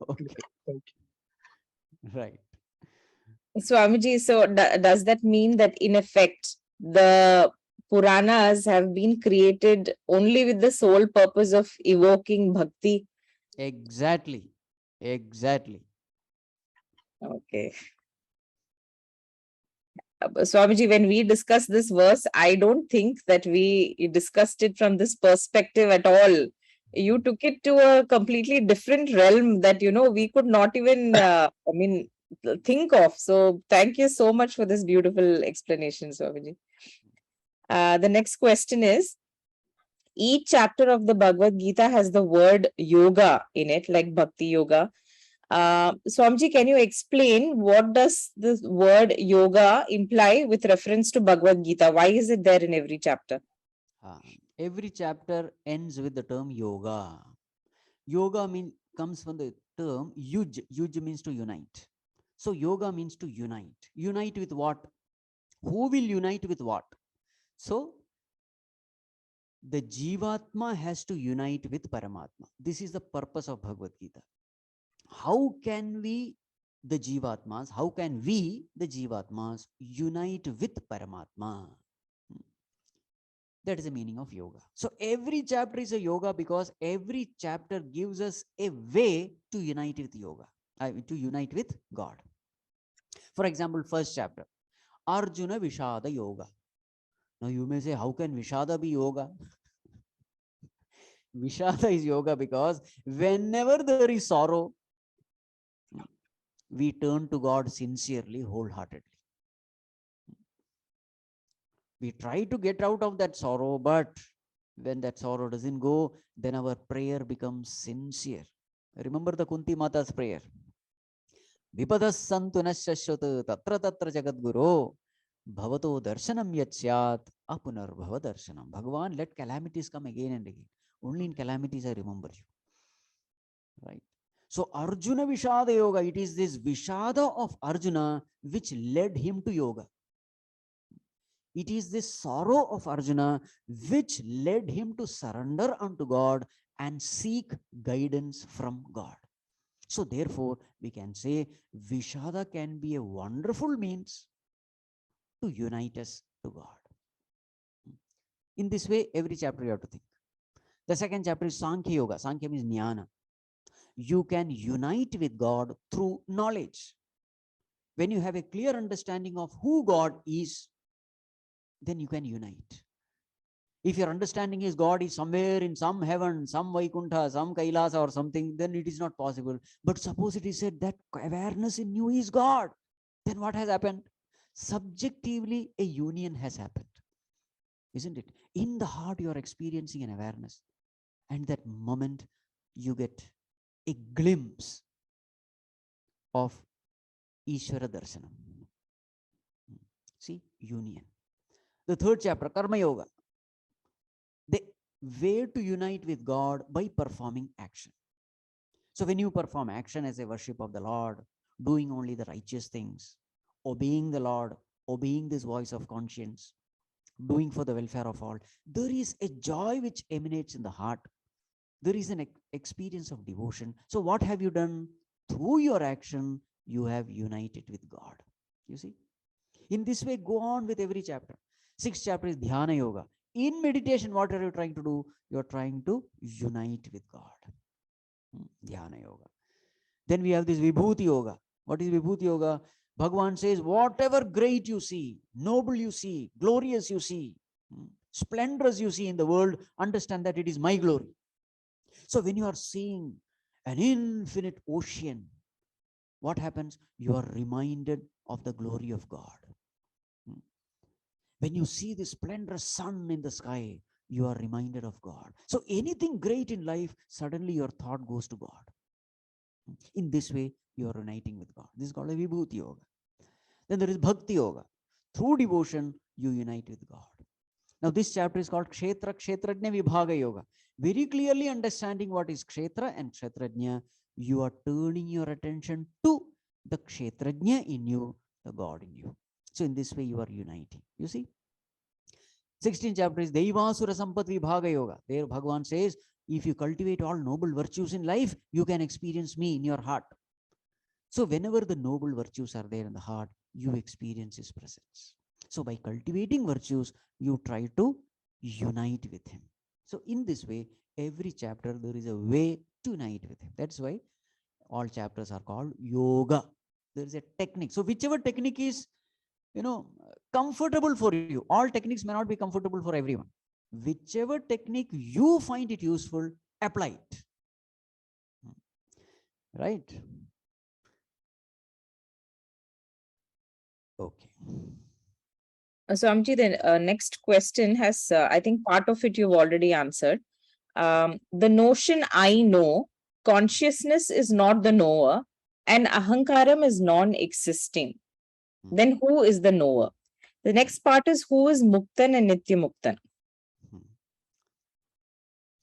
[SPEAKER 3] Okay.
[SPEAKER 5] Thank you.
[SPEAKER 3] Right.
[SPEAKER 2] Swamiji, so does that mean that in effect the Puranas have been created only with the sole purpose of evoking bhakti?
[SPEAKER 3] Exactly. Exactly.
[SPEAKER 2] Okay. Swamiji, when we discuss this verse, I don't think that we discussed it from this perspective at all. You took it to a completely different realm that, we could not even, think of. So thank you so much for this beautiful explanation, Swamiji. The next question is, each chapter of the Bhagavad Gita has the word yoga in it, like Bhakti Yoga. Swamiji, can you explain what does this word yoga imply with reference to Bhagavad Gita? Why is it there in every chapter?
[SPEAKER 3] Every chapter ends with the term yoga. Yoga comes from the term yuj. Yuj means to unite. So yoga means to unite. Unite with what? Who will unite with what? So the Jivatma has to unite with Paramatma. This is the purpose of Bhagavad Gita. How can we, the Jivatmas, unite with Paramatma? That is the meaning of yoga. So every chapter is a yoga because every chapter gives us a way to unite with yoga, to unite with God. For example, first chapter, Arjuna Vishada Yoga. Now you may say, how can Vishada be yoga? Vishada is yoga because whenever there is sorrow, we turn to God sincerely, wholeheartedly. We try to get out of that sorrow, but when that sorrow doesn't go, then our prayer becomes sincere. Remember the Kunti Mata's prayer. Vipadas santu nashashvat tatra tatra jagadguru bhavato darshanam yachyat apunar bhava darshanam. Bhagavan, let calamities come again and again. Only in calamities I remember you. Right. So Arjuna Vishada Yoga, it is this Vishada of Arjuna which led him to yoga. It is this sorrow of Arjuna which led him to surrender unto God and seek guidance from God. So therefore, we can say Vishada can be a wonderful means to unite us to God. In this way, every chapter you have to think. The second chapter is Sankhya Yoga. Sankhya means jnana. You can unite with God through knowledge. When you have a clear understanding of who God is, then you can unite. If your understanding is God is somewhere in some heaven, some Vaikuntha, some Kailasa or something, then it is not possible. But suppose it is said that awareness in you is God, then what has happened? Subjectively, a union has happened. Isn't it? In the heart, you are experiencing an awareness. And that moment, you get a glimpse of Ishvara Darshanam. See, union. The third chapter, Karma Yoga. The way to unite with God by performing action. So when you perform action as a worship of the Lord, doing only the righteous things, obeying the Lord, obeying this voice of conscience, doing for the welfare of all, there is a joy which emanates in the heart. There is an experience of devotion. So what have you done? Through your action, you have united with God. You see? In this way, go on with every chapter. Sixth chapter is Dhyana Yoga. In meditation, what are you trying to do? You are trying to unite with God. Dhyana Yoga. Then we have this Vibhuti Yoga. What is Vibhuti Yoga? Bhagavan says, whatever great you see, noble you see, glorious you see, splendorous you see in the world, understand that it is my glory. So when you are seeing an infinite ocean, what happens? You are reminded of the glory of God. When you see the splendorous sun in the sky, you are reminded of God. So anything great in life, suddenly your thought goes to God. In this way, you are uniting with God. This is called a Vibhuti Yoga. Then there is Bhakti Yoga. Through devotion, you unite with God. Now this chapter is called Kshetra Kshetrajna Vibhaga Yoga. Very clearly understanding what is Kshetra and Kshetrajna, you are turning your attention to the Kshetrajna in you, the God in you. So in this way, you are uniting. You see? 16th chapter is Deivasura Sampat Vibhaga Yoga. There Bhagavan says, if you cultivate all noble virtues in life, you can experience me in your heart. So whenever the noble virtues are there in the heart, you experience his presence. So by cultivating virtues, you try to unite with him. So in this way, every chapter, there is a way to unite with him. That's why all chapters are called yoga. There is a technique. So whichever technique is, comfortable for you. All techniques may not be comfortable for everyone. Whichever technique you find it useful, apply it. Right? Okay.
[SPEAKER 2] So Amji, the next question has, I think part of it you've already answered. The notion I know, consciousness is not the knower, and ahankaram is non-existing. Then who is the knower? The next part is who is muktan and nitya muktan.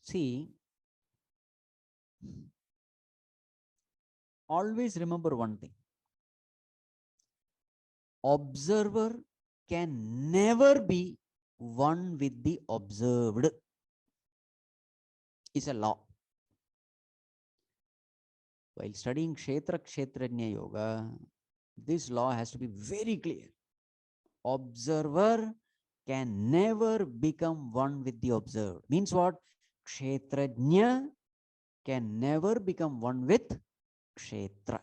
[SPEAKER 3] See, always remember one thing. Observer can never be one with the observed. It's a law. While studying Kshetra Kshetrajna Yoga, this law has to be very clear. Observer can never become one with the observed. Means what? Kshetrajna can never become one with Kshetra.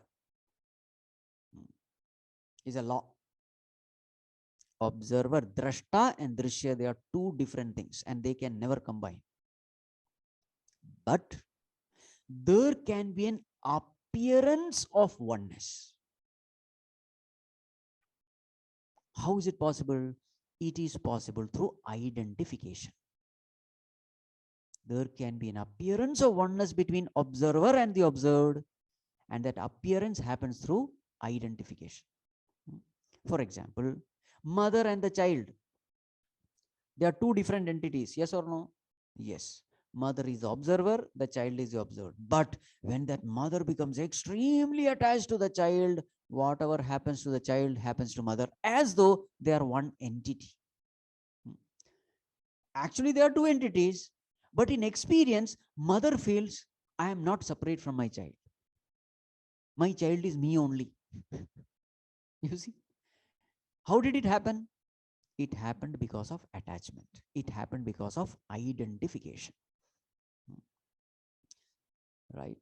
[SPEAKER 3] Is a law. Observer, drashta and drishya, they are two different things and they can never combine. But there can be an appearance of oneness. How is it possible? It is possible through identification. There can be an appearance of oneness between observer and the observed, and that appearance happens through identification. For example, mother and the child, they are two different entities. Yes or no? Yes. Mother is the observer, the child is the observed. But when that mother becomes extremely attached to the child, whatever happens to the child happens to mother, as though they are one entity. Actually, they are two entities, but in experience, mother feels, I am not separate from my child. My child is me only. You see? How did it happen? It happened because of attachment. It happened because of identification. Right?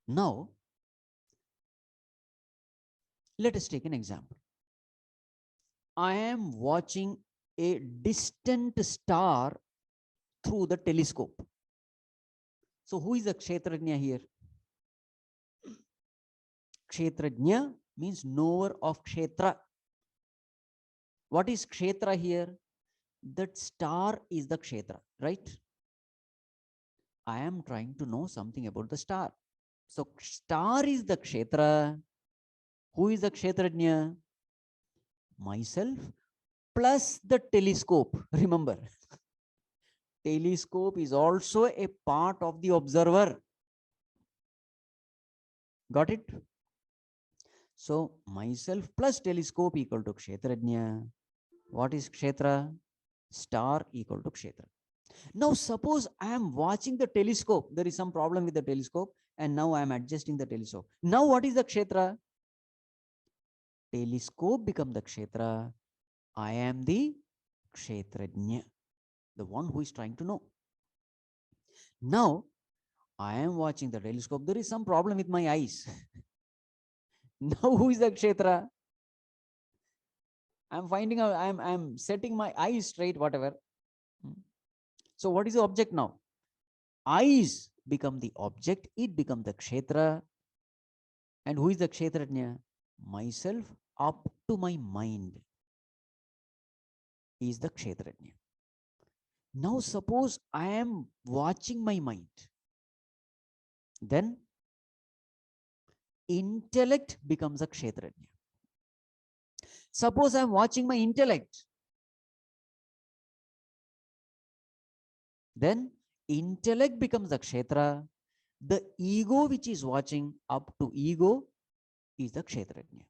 [SPEAKER 3] Now, let us take an example. I am watching a distant star through the telescope. So, who is the Kshetrajna here? Kshetrajna means knower of Kshetra. What is Kshetra here? That star is the Kshetra, right? I am trying to know something about the star. So, star is the Kshetra. Who is the Kshetrajna? Myself plus the telescope. Remember, telescope is also a part of the observer. Got it? So, myself plus telescope equal to Kshetrajna. What is Kshetra? Star equal to Kshetra. Now, suppose I am watching the telescope. There is some problem with the telescope, and now I am adjusting the telescope. Now, what is the Kshetra? Telescope become the Kshetra. I am the Kshetrajna, the one who is trying to know. Now, I am watching the telescope. There is some problem with my eyes. Now, who is the Kshetra? I'm finding out, I'm setting my eyes straight, whatever. So, what is the object now? Eyes become the object, it becomes the Kshetra. And who is the Kshetrajna? Myself up to my mind is the Kshetrajna. Now, suppose I am watching my mind. Then, intellect becomes a Kshetrajna. Suppose I am watching my intellect. Then, intellect becomes the Kshetra. The ego which is watching up to ego is the Kshetrajna.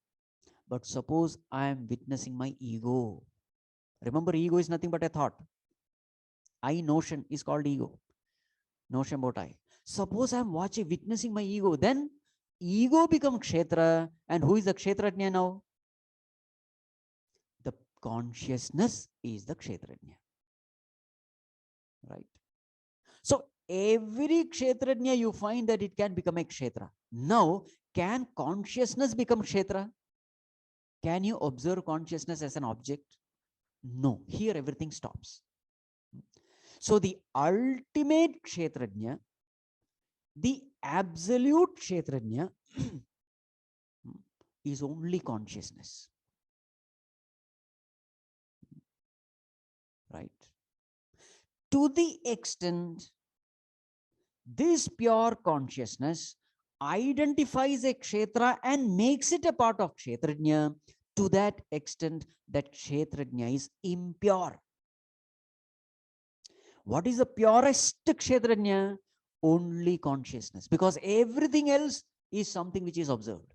[SPEAKER 3] But suppose I am witnessing my ego. Remember, ego is nothing but a thought. I notion is called ego. Notion about I. Suppose I am witnessing my ego. Then ego becomes Kshetra. And who is the Kshetrajna now? The consciousness is the Kshetrajna. Right? So every Kshetrajna you find that it can become a Kshetra. Now, can consciousness become Kshetra? Can you observe consciousness as an object? No. Here everything stops. So the ultimate Kshetrajna, the absolute Kshetrajna is only consciousness. Right? To the extent this pure consciousness identifies a Kshetra and makes it a part of Kshetrajna, to that extent that Kshetrajna is impure. What is the purest Kshetrajna? Only consciousness, because everything else is something which is observed.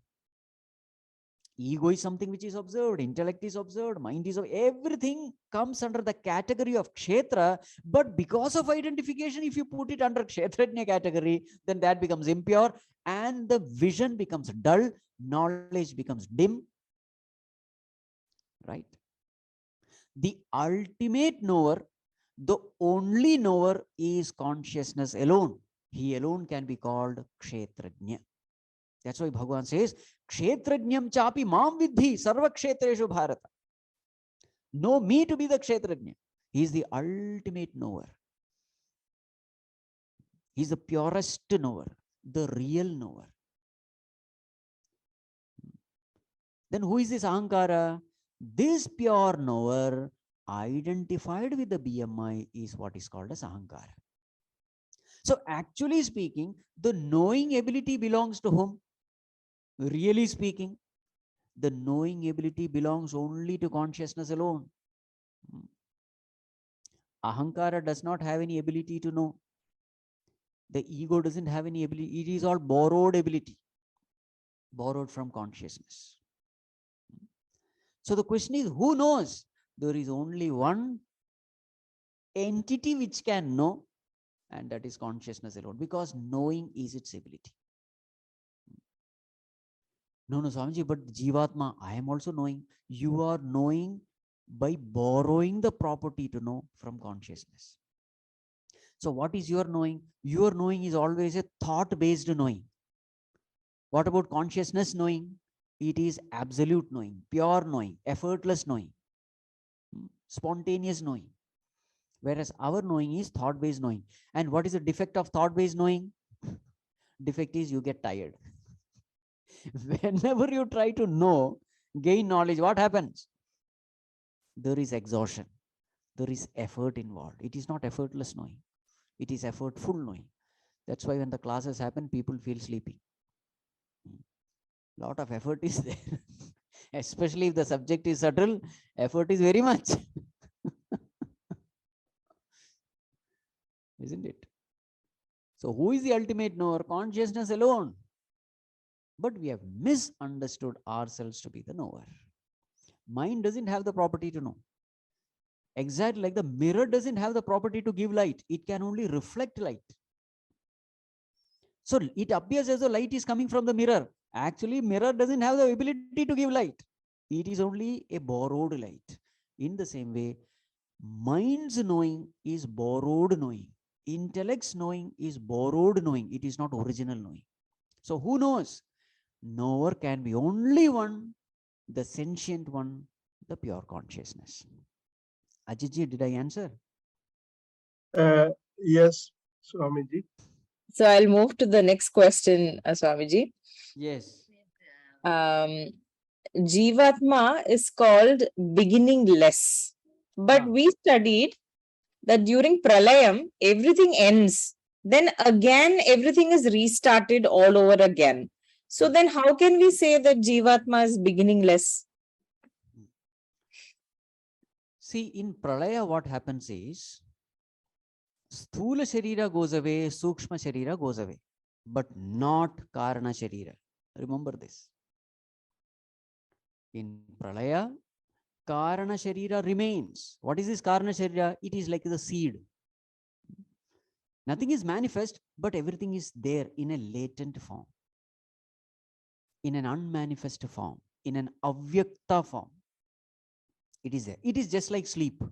[SPEAKER 3] Ego is something which is observed, intellect is observed, mind is observed. Everything comes under the category of Kshetra, but because of identification, if you put it under Kshetrajna category, then that becomes impure and the vision becomes dull, knowledge becomes dim. Right? The ultimate knower, the only knower is consciousness alone. He alone can be called Kshetrajna. That's why Bhagavan says, Kshetrajnam chapi mam vidhi sarva kshetreshu bharata. Know me to be the Kshetrajna. He is the ultimate knower. He is the purest knower, the real knower. Then who is this Ahankara? This pure knower identified with the BMI is what is called as Ahankara. So actually speaking, the knowing ability belongs to whom? Really speaking, the knowing ability belongs only to consciousness alone. Ahankara does not have any ability to know. The ego doesn't have any ability. It is all borrowed ability, borrowed from consciousness. So the question is, who knows? There is only one entity which can know, and that is consciousness alone, because knowing is its ability. No, Swamiji, but Jivatma, I am also knowing. You are knowing by borrowing the property to know from consciousness. So what is your knowing? Your knowing is always a thought-based knowing. What about consciousness knowing? It is absolute knowing, pure knowing, effortless knowing, spontaneous knowing. Whereas our knowing is thought-based knowing. And what is the defect of thought-based knowing? Defect is you get tired. Whenever you try to know, gain knowledge, what happens? There is exhaustion. There is effort involved. It is not effortless knowing. It is effortful knowing. That's why when the classes happen, people feel sleepy. Lot of effort is there. Especially if the subject is subtle, effort is very much. Isn't it? So who is the ultimate knower? Consciousness alone. But we have misunderstood ourselves to be the knower. Mind doesn't have the property to know. Exactly like the mirror doesn't have the property to give light. It can only reflect light. So it appears as though light is coming from the mirror. Actually, mirror doesn't have the ability to give light. It is only a borrowed light. In the same way, mind's knowing is borrowed knowing. Intellect's knowing is borrowed knowing. It is not original knowing. So who knows? Knower can be only one, the sentient one, the pure consciousness. Ajitji, did I answer?
[SPEAKER 5] Yes, Swamiji.
[SPEAKER 2] So I'll move to the next question, Swamiji.
[SPEAKER 3] Yes.
[SPEAKER 2] Jivatma is called beginningless. But we studied that during pralayam, everything ends. Then again, everything is restarted all over again. So then how can we say that Jivatma is beginningless?
[SPEAKER 3] See, in pralaya, what happens is, Sthula Sharira goes away, Sukshma Sharira goes away, but not Karana Sharira. Remember this. In pralaya, Karana Sharira remains. What is this Karana Sharira? It is like the seed. Nothing is manifest, but everything is there in a latent form, in an unmanifest form, in an avyakta form. It is there. It is just like sleep.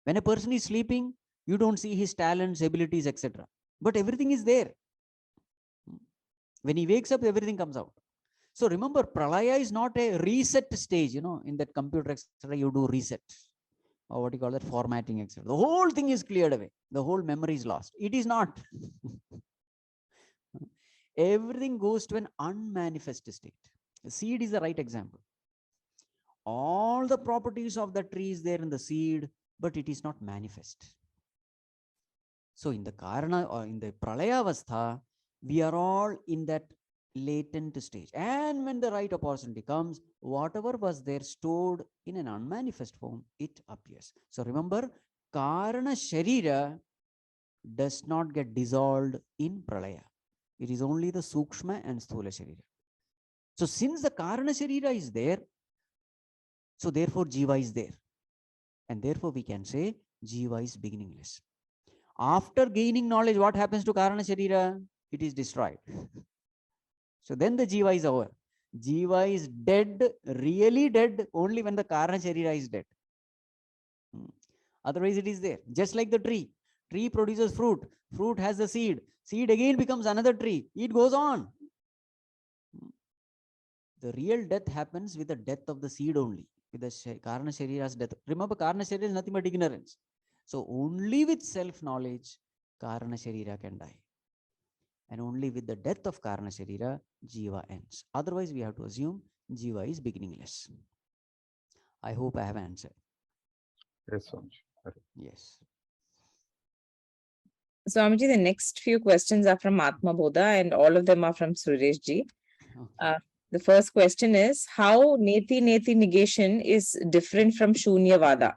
[SPEAKER 3] When a person is sleeping, you don't see his talents, abilities, etc. But everything is there. When he wakes up, everything comes out. So remember, pralaya is not a reset stage. In that computer, etc., you do reset. Or what you call that, formatting, etc. The whole thing is cleared away. The whole memory is lost. It is not. Everything goes to an unmanifest state. The seed is the right example. All the properties of the tree is there in the seed, but it is not manifest. So in the Karana or in the Pralaya Avastha, we are all in that latent stage. And when the right opportunity comes, whatever was there stored in an unmanifest form, it appears. So remember, Karana Sharira does not get dissolved in Pralaya. It is only the Sukshma and Sthula Sharira. So since the Karana Sharira is there, so therefore Jiva is there. And therefore we can say Jiva is beginningless. After gaining knowledge, what happens to Karana Sharira? It is destroyed. So then the Jiva is over. Jiva is dead, really dead, only when the Karana Sharira is dead. Otherwise it is there. Just like the tree. Tree produces fruit. Fruit has the seed. Seed again becomes another tree. It goes on. The real death happens with the death of the seed only. With the Karana Sharira's death. Remember, Karana Sharira is nothing but ignorance. So only with self-knowledge, Karana Sharira can die. And only with the death of Karana Sharira, Jiva ends. Otherwise, we have to assume Jiva is beginningless. I hope I have answered.
[SPEAKER 4] Yes, Swamiji.
[SPEAKER 3] Yes.
[SPEAKER 2] Swamiji, the next few questions are from Atma Bodha and all of them are from Suresh ji.
[SPEAKER 3] Okay.
[SPEAKER 2] The first question is, how Neti Neti negation is different from Shunyavada?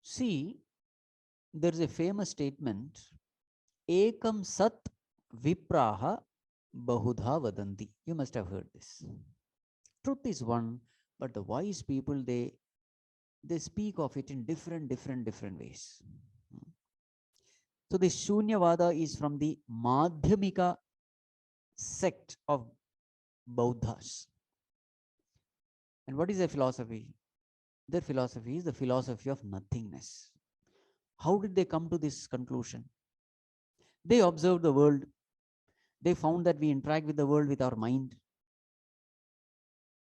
[SPEAKER 3] See, there's a famous statement, Ekam Sat Vipraha Bahudha Vadanti. You must have heard this. Truth is one, but the wise people, they speak of it in different ways. So this Shunyavada is from the Madhyamika sect of Bauddhas. And what is their philosophy? Their philosophy is the philosophy of nothingness. How did they come to this conclusion? They observed the world. They found that we interact with the world with our mind.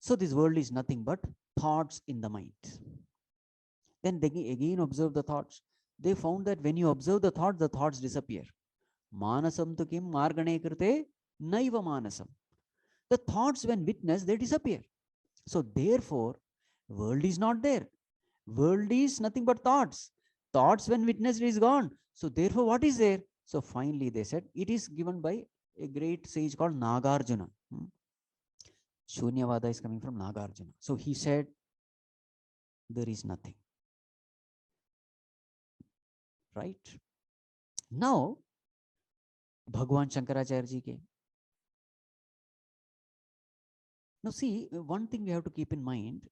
[SPEAKER 3] So this world is nothing but thoughts in the mind. Then they again observe the thoughts. They found that when you observe the thoughts disappear. Manasam tu kim margane krite naiva manasam. The thoughts, when witnessed, they disappear. So therefore, world is not there. World is nothing but thoughts. Thoughts, when witnessed, is gone. So therefore, what is there? So finally they said, it is given by a great sage called Nagarjuna. Shunyavada is coming from Nagarjuna. So he said, there is nothing. Right? Now, Bhagwan Shankaracharya ji came. Now see, one thing we have to keep in mind,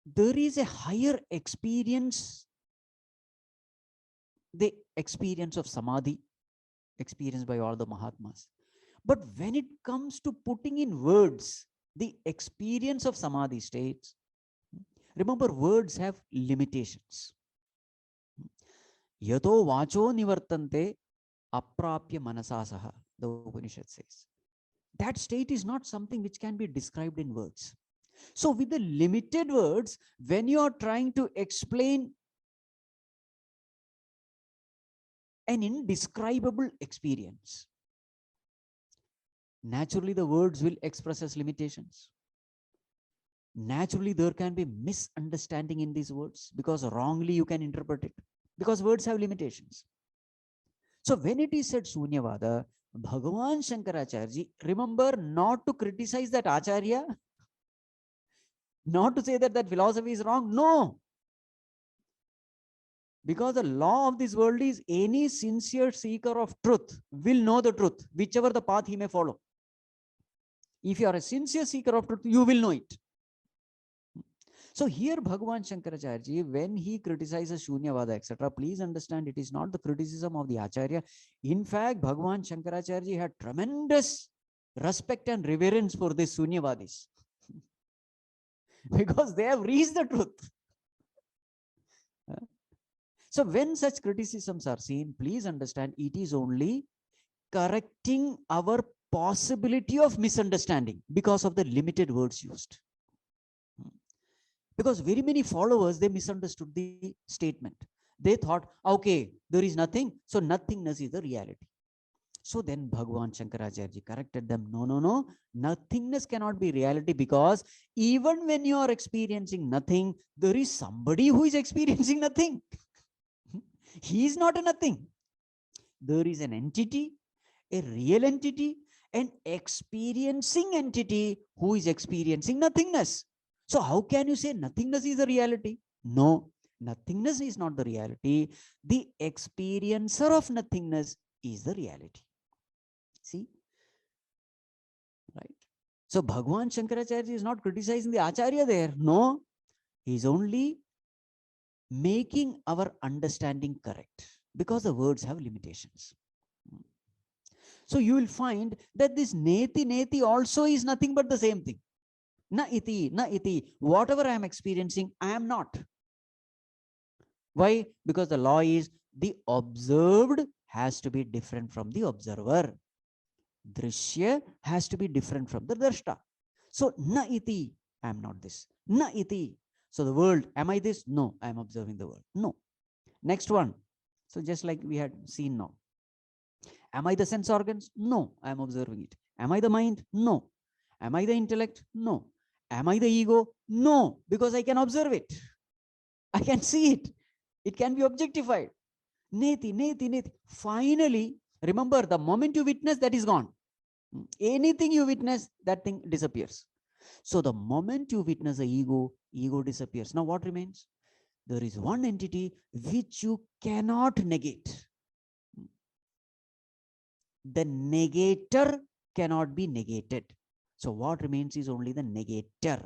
[SPEAKER 3] there is a higher experience, the experience of Samadhi, experienced by all the Mahatmas. But when it comes to putting in words, the experience of Samadhi states, remember, words have limitations. Yato vacho nivartante aprapya manasasaha, the Upanishad says. That state is not something which can be described in words. So with the limited words, when you are trying to explain an indescribable experience, naturally the words will express as limitations. Naturally there can be misunderstanding in these words, because wrongly you can interpret it, because words have limitations. So when it is said Shunyavada, Bhagavan Shankaracharya, remember not to criticize that Acharya, not to say that that philosophy is wrong. No. Because the law of this world is any sincere seeker of truth will know the truth, whichever the path he may follow. If you are a sincere seeker of truth, you will know it. So here Bhagavan Shankaracharya, when he criticizes Shunyavada, etc., please understand it is not the criticism of the Acharya. In fact, Bhagavan Shankaracharya had tremendous respect and reverence for these Shunyavadis. Because they have reached the truth. So when such criticisms are seen, please understand it is only correcting our possibility of misunderstanding because of the limited words used. Because very many followers, they misunderstood the statement. They thought, okay, there is nothing, so nothingness is the reality. So then Bhagavan Shankaracharya corrected them. No. Nothingness cannot be reality, because even when you are experiencing nothing, there is somebody who is experiencing nothing. He is not a nothing. There is an entity, a real entity, an experiencing entity who is experiencing nothingness. So how can you say nothingness is a reality? No, nothingness is not the reality. The experiencer of nothingness is the reality. See? Right? So Bhagavan Shankaracharya is not criticizing the Acharya there. No, he is only making our understanding correct, because the words have limitations. So you will find that this neti also is nothing but the same thing. Na iti, whatever I am experiencing, I am not. Why? Because the law is the observed has to be different from the observer. Drishya has to be different from the drashta. So na iti, I am not this. Na iti. So the world, am I this? No, I am observing the world. No. Next one. So just like we had seen now. Am I the sense organs? No, I am observing it. Am I the mind? No. Am I the intellect? No. Am I the ego? No, because I can observe it. I can see it. It can be objectified. Neti. Finally, remember, the moment you witness, that is gone. Anything you witness, that thing disappears. So the moment you witness the ego disappears. Now what remains? There is one entity which you cannot negate. The negator cannot be negated. So what remains is only the negator.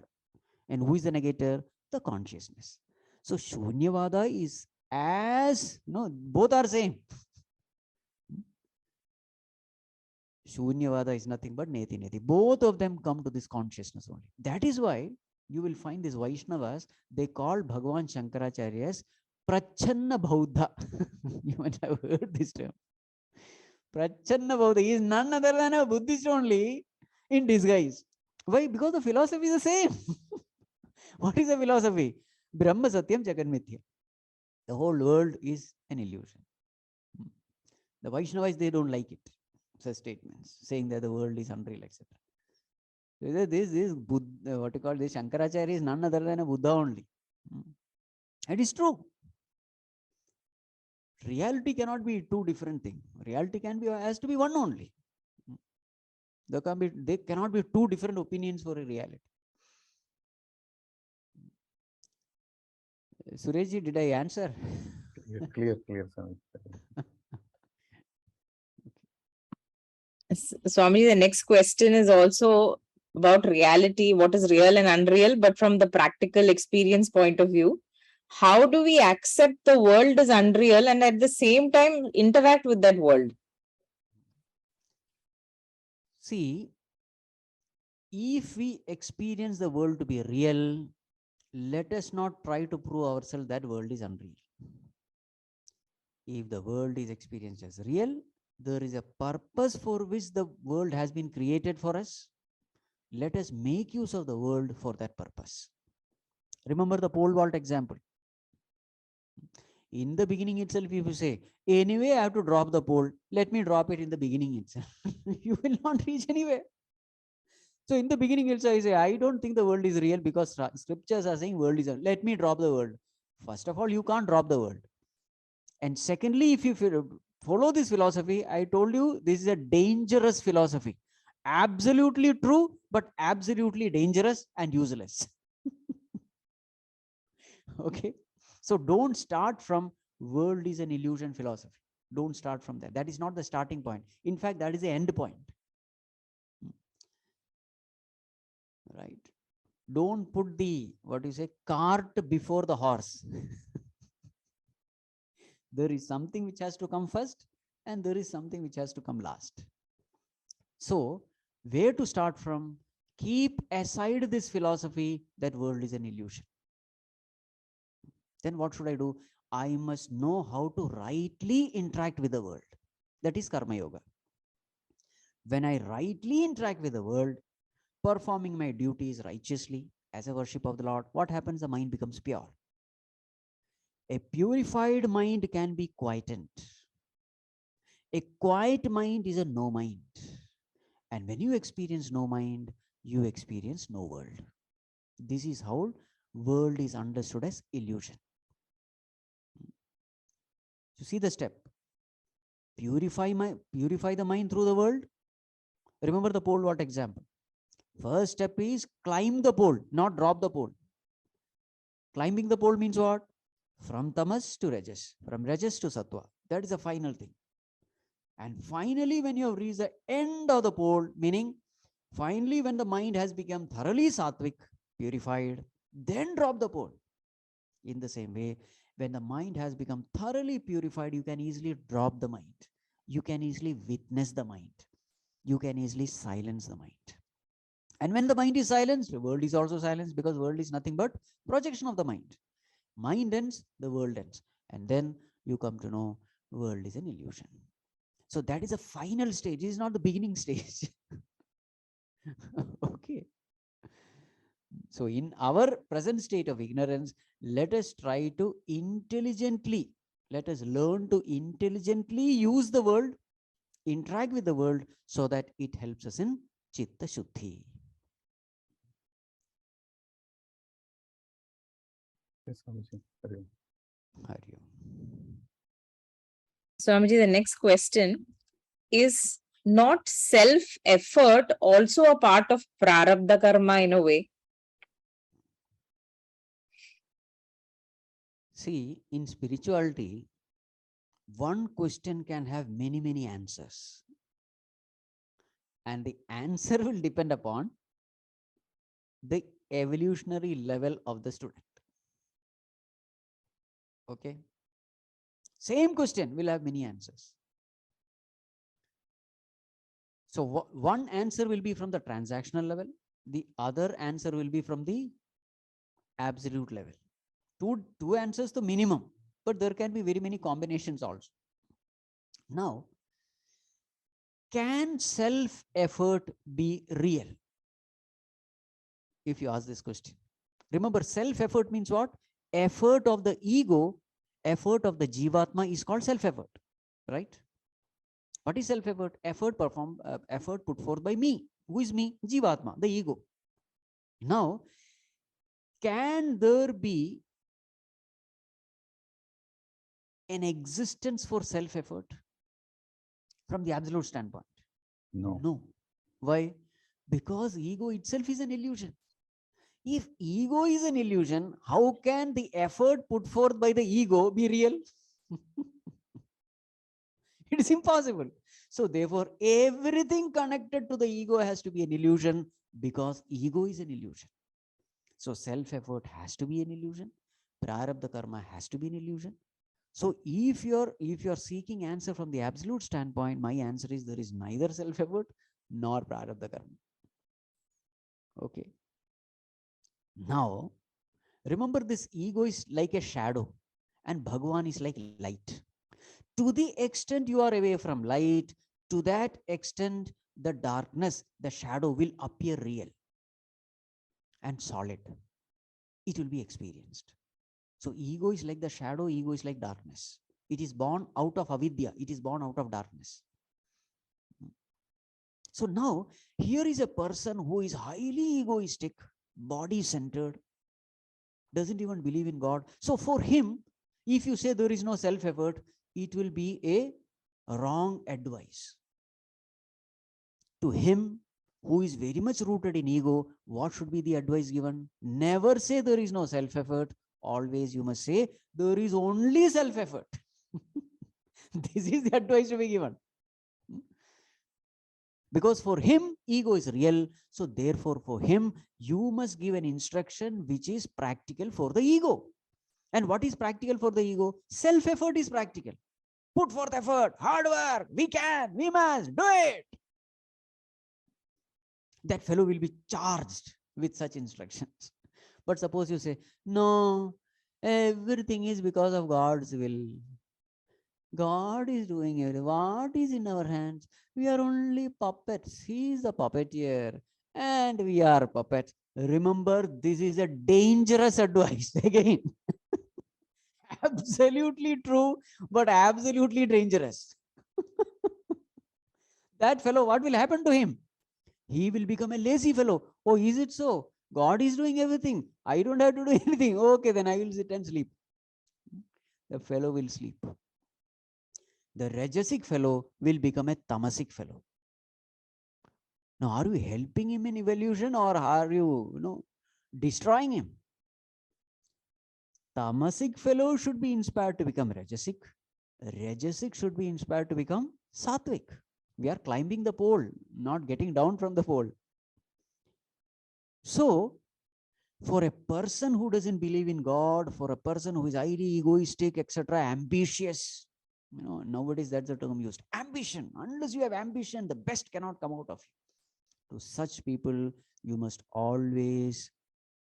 [SPEAKER 3] And who is the negator? The consciousness. So Shunyavada is as, both are same. Shunyavada is nothing but neti neti. Both of them come to this consciousness only. That is why you will find these Vaishnavas, they call Bhagavan Shankaracharya as Prachanna Bauddha. You might have heard this term. Prachanna Bauddha is none other than a Buddhist only in disguise. Why? Because the philosophy is the same. What is the philosophy? Brahma Satyam Jagat Mithya. The whole world is an illusion. The Vaishnavas, they don't like it. Such statements saying that the world is unreal, etc. This Buddha, what you call this Shankaracharya is none other than a Buddha only. It is true. Reality cannot be two different things. Reality has to be one only. There cannot be two different opinions for a reality. Sureshji, did I answer?
[SPEAKER 4] Clear, Swami.
[SPEAKER 2] Swami, the next question is also about reality, what is real and unreal, but from the practical experience point of view. How do we accept the world is unreal and at the same time interact with that world?
[SPEAKER 3] See, if we experience the world to be real, let us not try to prove ourselves that world is unreal. If the world is experienced as real, there is a purpose for which the world has been created for us. Let us make use of the world for that purpose. Remember the pole vault example. In the beginning itself, if you say, anyway, I have to drop the pole, let me drop it in the beginning itself. You will not reach anywhere. So in the beginning itself, I say, I don't think the world is real because scriptures are saying world is real. Let me drop the world. First of all, you can't drop the world. And secondly, if you follow this philosophy, I told you this is a dangerous philosophy. Absolutely true, but absolutely dangerous and useless. Okay. So don't start from world is an illusion philosophy. Don't start from that. That is not the starting point. In fact, that is the end point. Right. Don't put the, cart before the horse. There is something which has to come first and there is something which has to come last. So where to start from? Keep aside this philosophy that world is an illusion. Then what should I do? I must know how to rightly interact with the world. That is Karma Yoga. When I rightly interact with the world, performing my duties righteously as a worship of the Lord, what happens? The mind becomes pure. A purified mind can be quietened. A quiet mind is a no mind. And when you experience no mind, you experience no world. This is how world is understood as illusion. So see the step. Purify the mind through the world. Remember the pole vault example. First step is climb the pole, not drop the pole. Climbing the pole means what? From tamas to rajas, from rajas to sattva. That is the final thing. And finally, when you have reached the end of the pole, meaning finally when the mind has become thoroughly sattvic, purified, then drop the pole. In the same way, when the mind has become thoroughly purified, you can easily drop the mind. You can easily witness the mind. You can easily silence the mind. And when the mind is silenced, the world is also silenced, because world is nothing but projection of the mind. Mind ends, the world ends. And then you come to know world is an illusion. So that is a final stage. It is not the beginning stage. Okay. So in our present state of ignorance, let us try to intelligently, let us learn to intelligently use the world, interact with the world, so that it helps us in Chitta Shuddhi.
[SPEAKER 4] Yes, Swamiji. Hari Om.
[SPEAKER 3] Hari Om.
[SPEAKER 2] Swamiji, the next question is, not self-effort also a part of prarabdha karma in a way?
[SPEAKER 3] See, in spirituality, one question can have many, many answers. And the answer will depend upon the evolutionary level of the student. Okay? Same question will have many answers. So one answer will be from the transactional level. The other answer will be from the absolute level. Two answers the minimum, but there can be very many combinations also. Now, can self-effort be real? If you ask this question. Remember, self-effort means what? Effort of the ego, effort of the Jivatma is called self-effort, right? What is self-effort? Effort put forth by me. Who is me? Jivatma, the ego. Now, can there be an existence for self-effort from the absolute standpoint?
[SPEAKER 4] No.
[SPEAKER 3] No. Why? Because ego itself is an illusion. If ego is an illusion, how can the effort put forth by the ego be real? It is impossible. So therefore, everything connected to the ego has to be an illusion, because ego is an illusion. So self-effort has to be an illusion. Prarabdha karma has to be an illusion. So if you're seeking answer from the absolute standpoint, my answer is there is neither self-effort nor prarabdha karma. Okay. Now, remember, this ego is like a shadow and Bhagavan is like light. To the extent you are away from light, to that extent the darkness, the shadow will appear real and solid. It will be experienced. So ego is like the shadow, ego is like darkness. It is born out of avidya, it is born out of darkness. So now, here is a person who is highly egoistic, body-centered, doesn't even believe in God. So for him, if you say there is no self-effort, it will be a wrong advice. To him, who is very much rooted in ego, what should be the advice given? Never say there is no self-effort. Always you must say there is only self-effort. This is the advice to be given. Because for him, ego is real. So therefore, for him, you must give an instruction which is practical for the ego. And what is practical for the ego? Self-effort is practical. Put forth effort, hard work, we can, we must, do it. That fellow will be charged with such instructions. But suppose you say, no, everything is because of God's will. God is doing it. What is in our hands? We are only puppets. He is the puppeteer and we are puppets. Remember, this is a dangerous advice. Again, absolutely true, but absolutely dangerous. That fellow, what will happen to him? He will become a lazy fellow. Oh, is it so? God is doing everything. I don't have to do anything. Okay, then I will sit and sleep. The fellow will sleep. The rajasic fellow will become a tamasic fellow. Now, are you helping him in evolution or are you, destroying him? Tamasic fellow should be inspired to become rajasic. Rajasic should be inspired to become sattvic. We are climbing the pole, not getting down from the pole. So, for a person who doesn't believe in God, for a person who is highly egoistic, etc., ambitious, nowadays that's the term used. Ambition. Unless you have ambition, the best cannot come out of you. To such people, you must always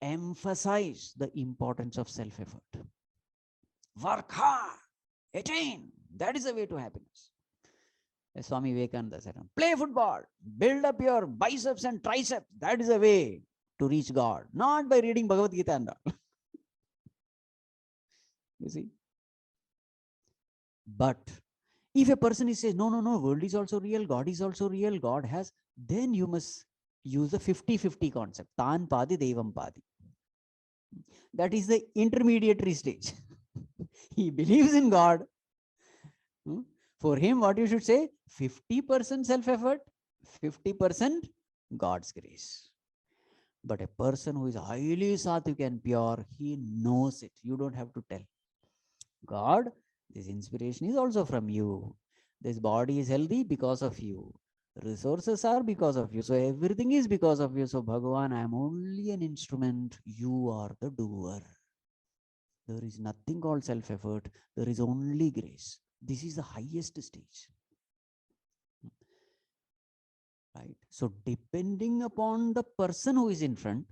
[SPEAKER 3] emphasize the importance of self-effort. Work hard, attain. That is the way to happiness. As Swami Vivekananda said, play football, build up your biceps and triceps. That is the way to reach God, not by reading Bhagavad Gita and all. You see? But if a person says, no, world is also real, God is also real, God has, then you must use the 50-50 concept. Tan padi, devam padi. That is the intermediary stage. He believes in God. For him, what you should say? 50% self-effort, 50% God's grace. But a person who is highly sattvic and pure, he knows it. You don't have to tell. God, this inspiration is also from you. This body is healthy because of you. Resources are because of you. So everything is because of you. So Bhagavan, I am only an instrument. You are the doer. There is nothing called self-effort. There is only grace. This is the highest stage. Right? So depending upon the person who is in front,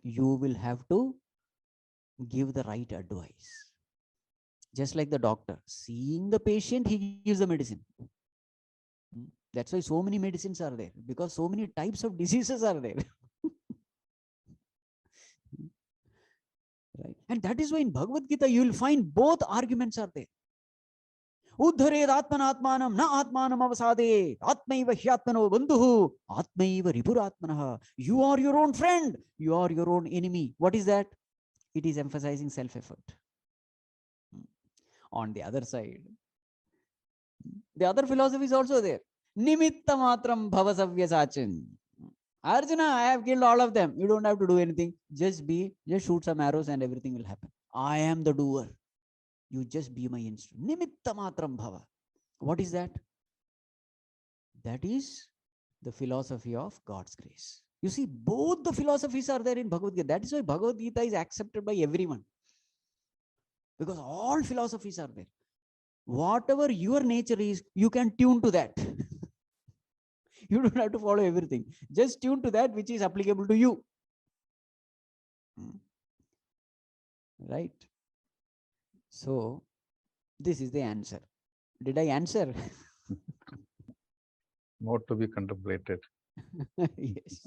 [SPEAKER 3] you will have to give the right advice. Just like the doctor, seeing the patient, he gives the medicine. That's why so many medicines are there, because so many types of diseases are there. Right? And that is why in Bhagavad Gita, you will find both arguments are there. Uddhared atmanatmanam na atmanam avasade atmaiva hyatmano bandhuhu atmaiva ripuratmanaha. You are your own friend. You are your own enemy. What is that? It is emphasizing self-effort. On the other side, the other philosophy is also there. Nimitta matram bhavasavya. Arjuna, I have killed all of them. You don't have to do anything. Just shoot some arrows and everything will happen. I am the doer. You just be my instrument. Nimitta matram bhava. What is that? That is the philosophy of God's grace. You see, both the philosophies are there in Bhagavad Gita. That is why Bhagavad Gita is accepted by everyone. Because all philosophies are there. Whatever your nature is, you can tune to that. You don't have to follow everything. Just tune to that which is applicable to you. Right? So, this is the answer. Did I answer?
[SPEAKER 4] More to be contemplated.
[SPEAKER 3] Yes.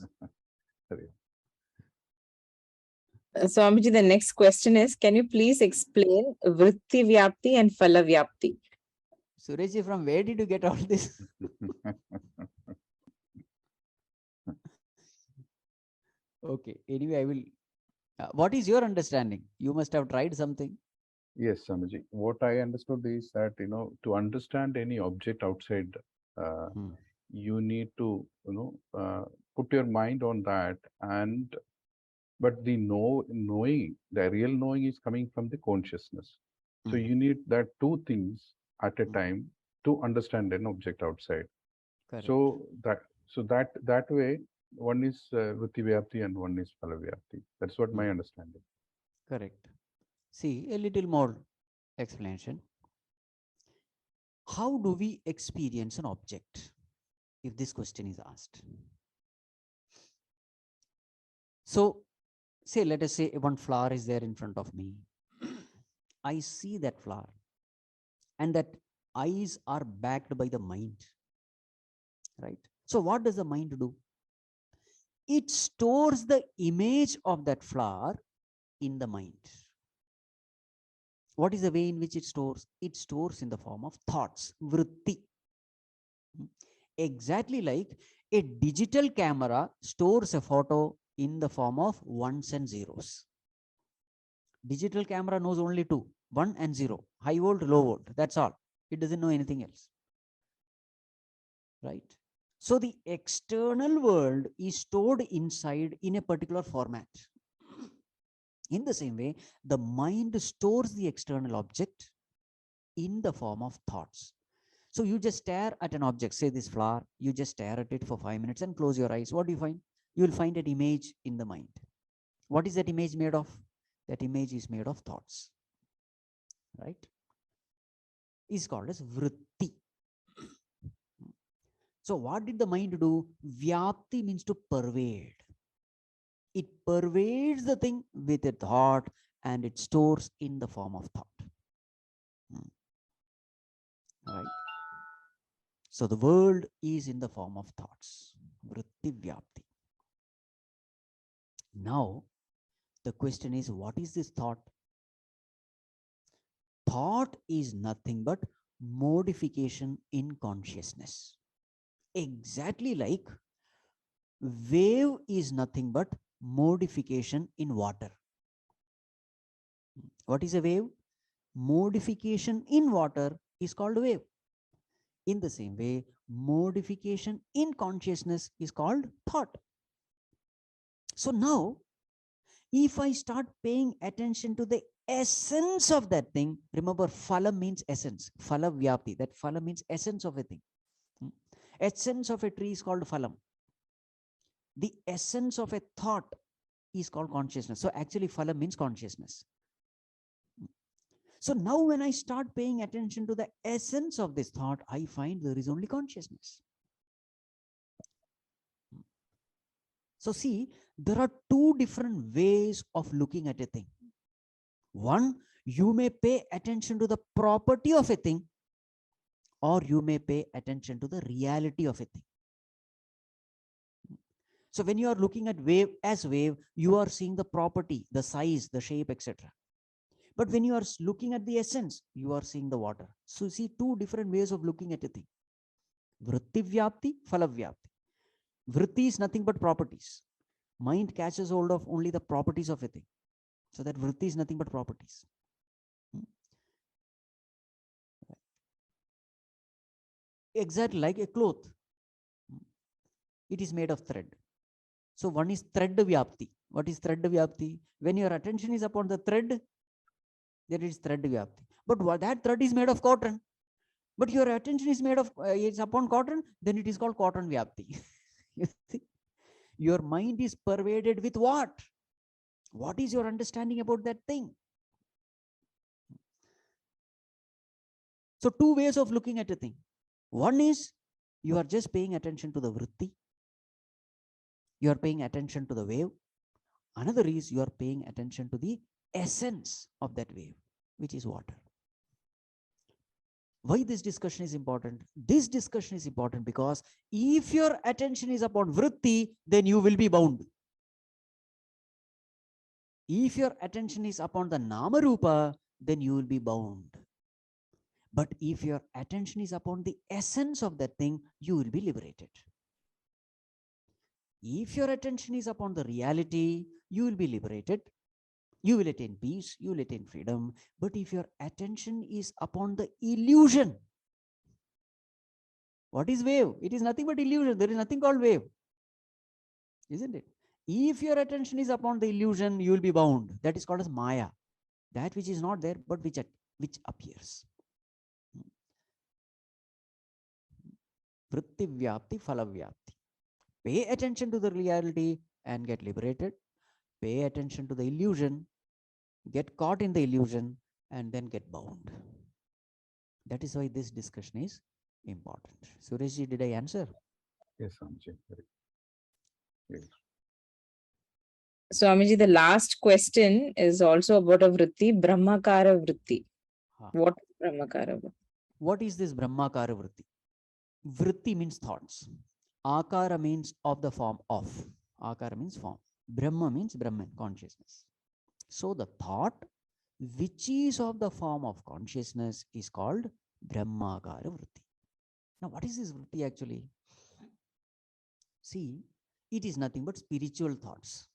[SPEAKER 2] Swamiji, the next question is, can you please explain Vritti Vyapti and Phala Vyapti?
[SPEAKER 3] Suresh, from where did you get all this? Okay. Anyway, I will. What is your understanding? You must have tried something.
[SPEAKER 4] Yes, Swamiji. What I understood is that, to understand any object outside, you need to, put your mind on that. But the knowing, the real knowing is coming from the consciousness. So you need that two things at a time to understand an object outside.
[SPEAKER 3] Correct.
[SPEAKER 4] So that way, one is Vritti Vyapti and one is Phala Vyapti. That's what my understanding.
[SPEAKER 3] Correct. See, a little more explanation. How do we experience an object? If this question is asked. So, say, let us say one flower is there in front of me. I see that flower, and that eyes are backed by the mind. Right? So, what does the mind do? It stores the image of that flower in the mind. What is the way in which it stores? It stores in the form of thoughts, vritti. Exactly like a digital camera stores a photo in the form of ones and zeros. Digital camera knows only two, 1 and 0, high volt, low volt. That's all. It doesn't know anything else. Right? So the external world is stored inside in a particular format. In the same way, the mind stores the external object in the form of thoughts. So you just stare at an object, say this flower, you just stare at it for 5 minutes and close your eyes. What do you find? You will find an image in the mind. What is that image made of? That image is made of thoughts. Right? Is called as vritti. So what did the mind do? Vyapti means to pervade. It pervades the thing with a thought and it stores in the form of thought. Right? So the world is in the form of thoughts. Vritti Vyapti. Now, the question is, what is this thought? Thought is nothing but modification in consciousness. Exactly like wave is nothing but modification in water. What is a wave? Modification in water is called wave. In the same way, modification in consciousness is called thought. So now, if I start paying attention to the essence of that thing, remember, phala means essence. Phala vyapti. That phala means essence of a thing. Essence of a tree is called phalam. The essence of a thought is called consciousness. So actually, phala means consciousness. So now when I start paying attention to the essence of this thought, I find there is only consciousness. So see, there are two different ways of looking at a thing. One, you may pay attention to the property of a thing, or you may pay attention to the reality of a thing. So when you are looking at wave as wave, you are seeing the property, the size, the shape, etc. But when you are looking at the essence, you are seeing the water. So see, two different ways of looking at a thing. Vritti vyapti, phala vyapti. Vritti is nothing but properties. Mind catches hold of only the properties of a thing. So that vritti is nothing but properties. Exactly like a cloth. It is made of thread. So one is thread vyapti. What is thread vyapti? When your attention is upon the thread, that is thread vyapti. But what, that thread is made of cotton. But your attention is made of, it's upon cotton, then it is called cotton vyapti. You see? Your mind is pervaded with what? What is your understanding about that thing? So two ways of looking at a thing. One is you are just paying attention to the vritti. You are paying attention to the wave. Another is you are paying attention to the essence of that wave, which is water. Why this discussion is important? This discussion is important because if your attention is upon vritti, then you will be bound. If your attention is upon the nama rupa, then you will be bound. But if your attention is upon the essence of that thing, you will be liberated. If your attention is upon the reality, you will be liberated. You will attain peace, you will attain freedom. But if your attention is upon the illusion, what is wave? It is nothing but illusion. There is nothing called wave. Isn't it? If your attention is upon the illusion, you will be bound. That is called as Maya. That which is not there, but which appears. Vritti vyapti, phala vyapti. Pay attention to the reality and get liberated. Pay attention to the illusion, get caught in the illusion, and then get bound. That is why this discussion is important. Sureshji, did I answer?
[SPEAKER 4] Yes, Swamiji. Yes.
[SPEAKER 2] Swamiji, the last question is also about a vritti, Brahmakara vritti. What is Brahmakara vritti?
[SPEAKER 3] What is this Brahmakara vritti? Vritti means thoughts. Akara means of the form of. Akara means form. Brahma means Brahman, consciousness. So the thought which is of the form of consciousness is called Brahmakara vritti. Now, what is this vritti actually? See, it is nothing but spiritual thoughts.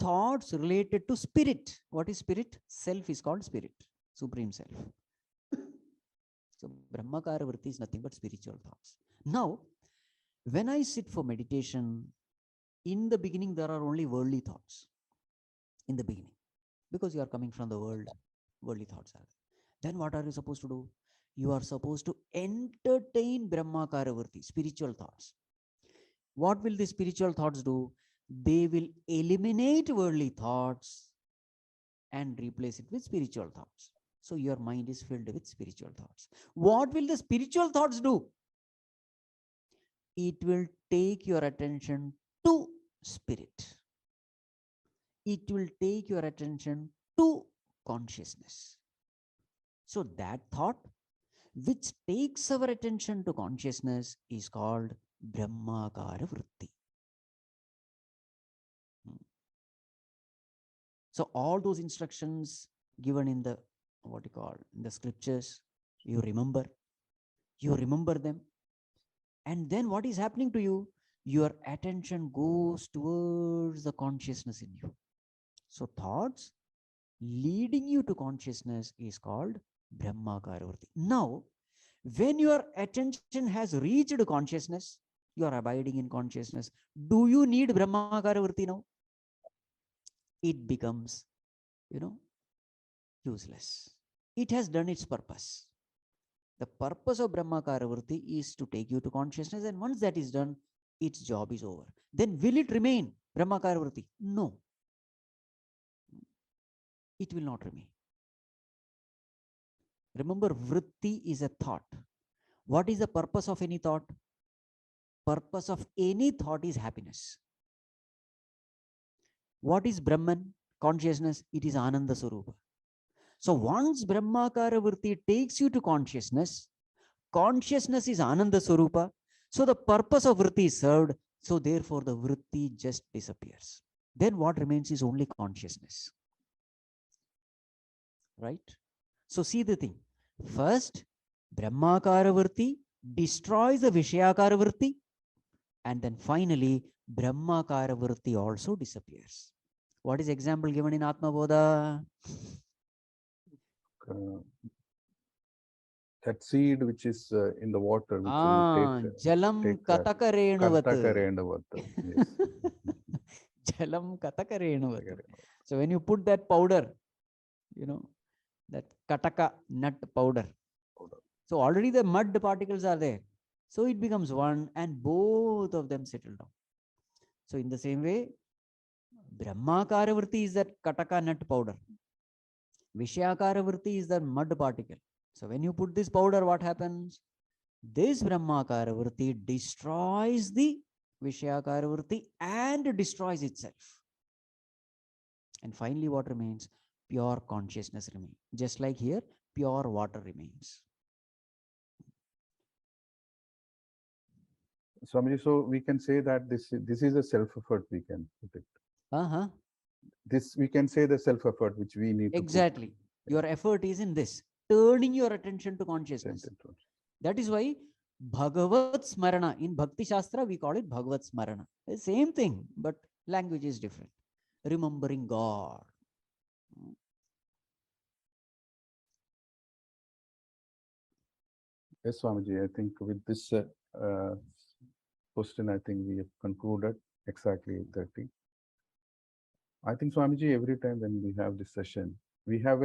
[SPEAKER 3] Thoughts related to spirit. What is spirit? Self is called spirit, supreme self. So Brahmakara vritti is nothing but spiritual thoughts. Now, when I sit for meditation, in the beginning, there are only worldly thoughts. In the beginning, because you are coming from the world, worldly thoughts are there. Then what are you supposed to do? You are supposed to entertain Brahmakara vritti, spiritual thoughts. What will the spiritual thoughts do? They will eliminate worldly thoughts and replace it with spiritual thoughts. So your mind is filled with spiritual thoughts. What will the spiritual thoughts do? It will take your attention to spirit. It will take your attention to consciousness. So that thought which takes our attention to consciousness is called Brahmakara vritti. So all those instructions given in the, what you call, in the scriptures, you remember them. And then what is happening to you? Your attention goes towards the consciousness in you. So thoughts leading you to consciousness is called Brahmakara vritti. Now, when your attention has reached consciousness, you are abiding in consciousness. Do you need Brahmakara vritti now? It becomes useless. It has done its purpose. The purpose of Brahmakara Vritti is to take you to consciousness, and once that is done, its job is over. Then will it remain Brahmakara Vritti? No. It will not remain. Remember, Vritti is a thought. What is the purpose of any thought? Purpose of any thought is happiness. What is Brahman? Consciousness. It is Ananda Swarupa. So once Brahmakara Vritti takes you to consciousness, consciousness is Ananda Swarupa. So the purpose of Vritti is served. So therefore the Vritti just disappears. Then what remains is only consciousness. Right? So see the thing. First, Brahmakara Vritti destroys the Vishayakara Vritti. And then finally, Brahmakara Vritti also disappears. What is example given in Atma Bodha?
[SPEAKER 4] That seed which is in the water, which
[SPEAKER 3] Jalam Katakarenavat.
[SPEAKER 4] Yes.
[SPEAKER 3] Jalam Katakarenavat. So when you put that powder, that Kataka nut powder. So already the mud particles are there. So it becomes one and both of them settle down. So in the same way, Brahmakara Vritti is that Kataka nut powder. Vishayakara Vritti is the mud particle. So when you put this powder, what happens? This Brahmakara Vritti destroys the Vishayakara Vritti and destroys itself. And finally, what remains? Pure consciousness remains. Just like here, pure water remains.
[SPEAKER 4] Swamiji, so we can say that this is a self-effort, we can put it. This we can say the self-effort which we need
[SPEAKER 3] exactly
[SPEAKER 4] to
[SPEAKER 3] put. Your effort is in this, turning your attention to consciousness. That is why Bhagavat Smarana, in Bhakti Shastra we call it Bhagavat Smarana. The same thing, but language is different. Remembering God.
[SPEAKER 4] Yes, Swamiji, I think with this question, I think we have concluded exactly 30. I think, Swamiji, every time when we have this session, we have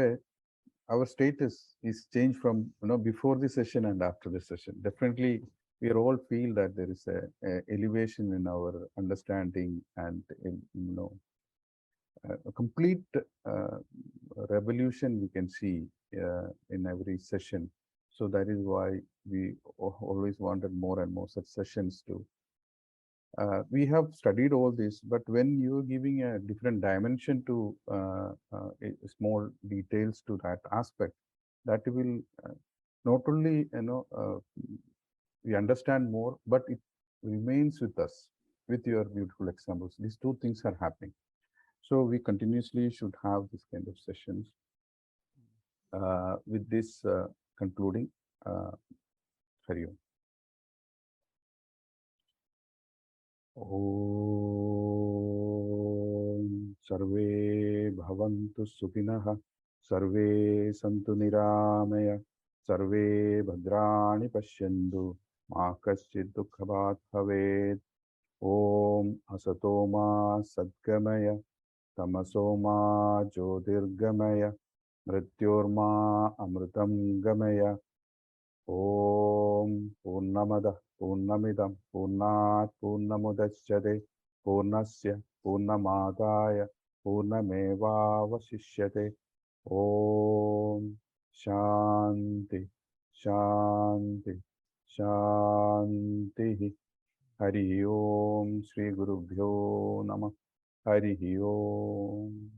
[SPEAKER 4] our status is changed from before the session and after the session. Definitely, we all feel that there is a elevation in our understanding and a complete revolution we can see in every session. So that is why we always wanted more and more such sessions to. We have studied all this, but when you're giving a different dimension to small details to that aspect, that will not only we understand more, but it remains with us with your beautiful examples. These two things are happening. So we continuously should have this kind of sessions. With this concluding, Hari Om. Om Sarve Bhavantu Sukhinah, Sarve Santu Niramaya, Sarve Bhadrani Pashyantu, Ma Kaschid Dukhabhat Bhavet. Om Asatoma Sadgamaya, Tamasoma Jyotirgamaya, Mrityorma Amritam Gamaya. Om Purnamada Purnamidam Purnat Purnamudachyate Purnasya Purnamadaya Purnameva Vasishyate. Om Shanti Shanti Shanti. Hari Om Shri Guru Bhyo Namah. Hari Om.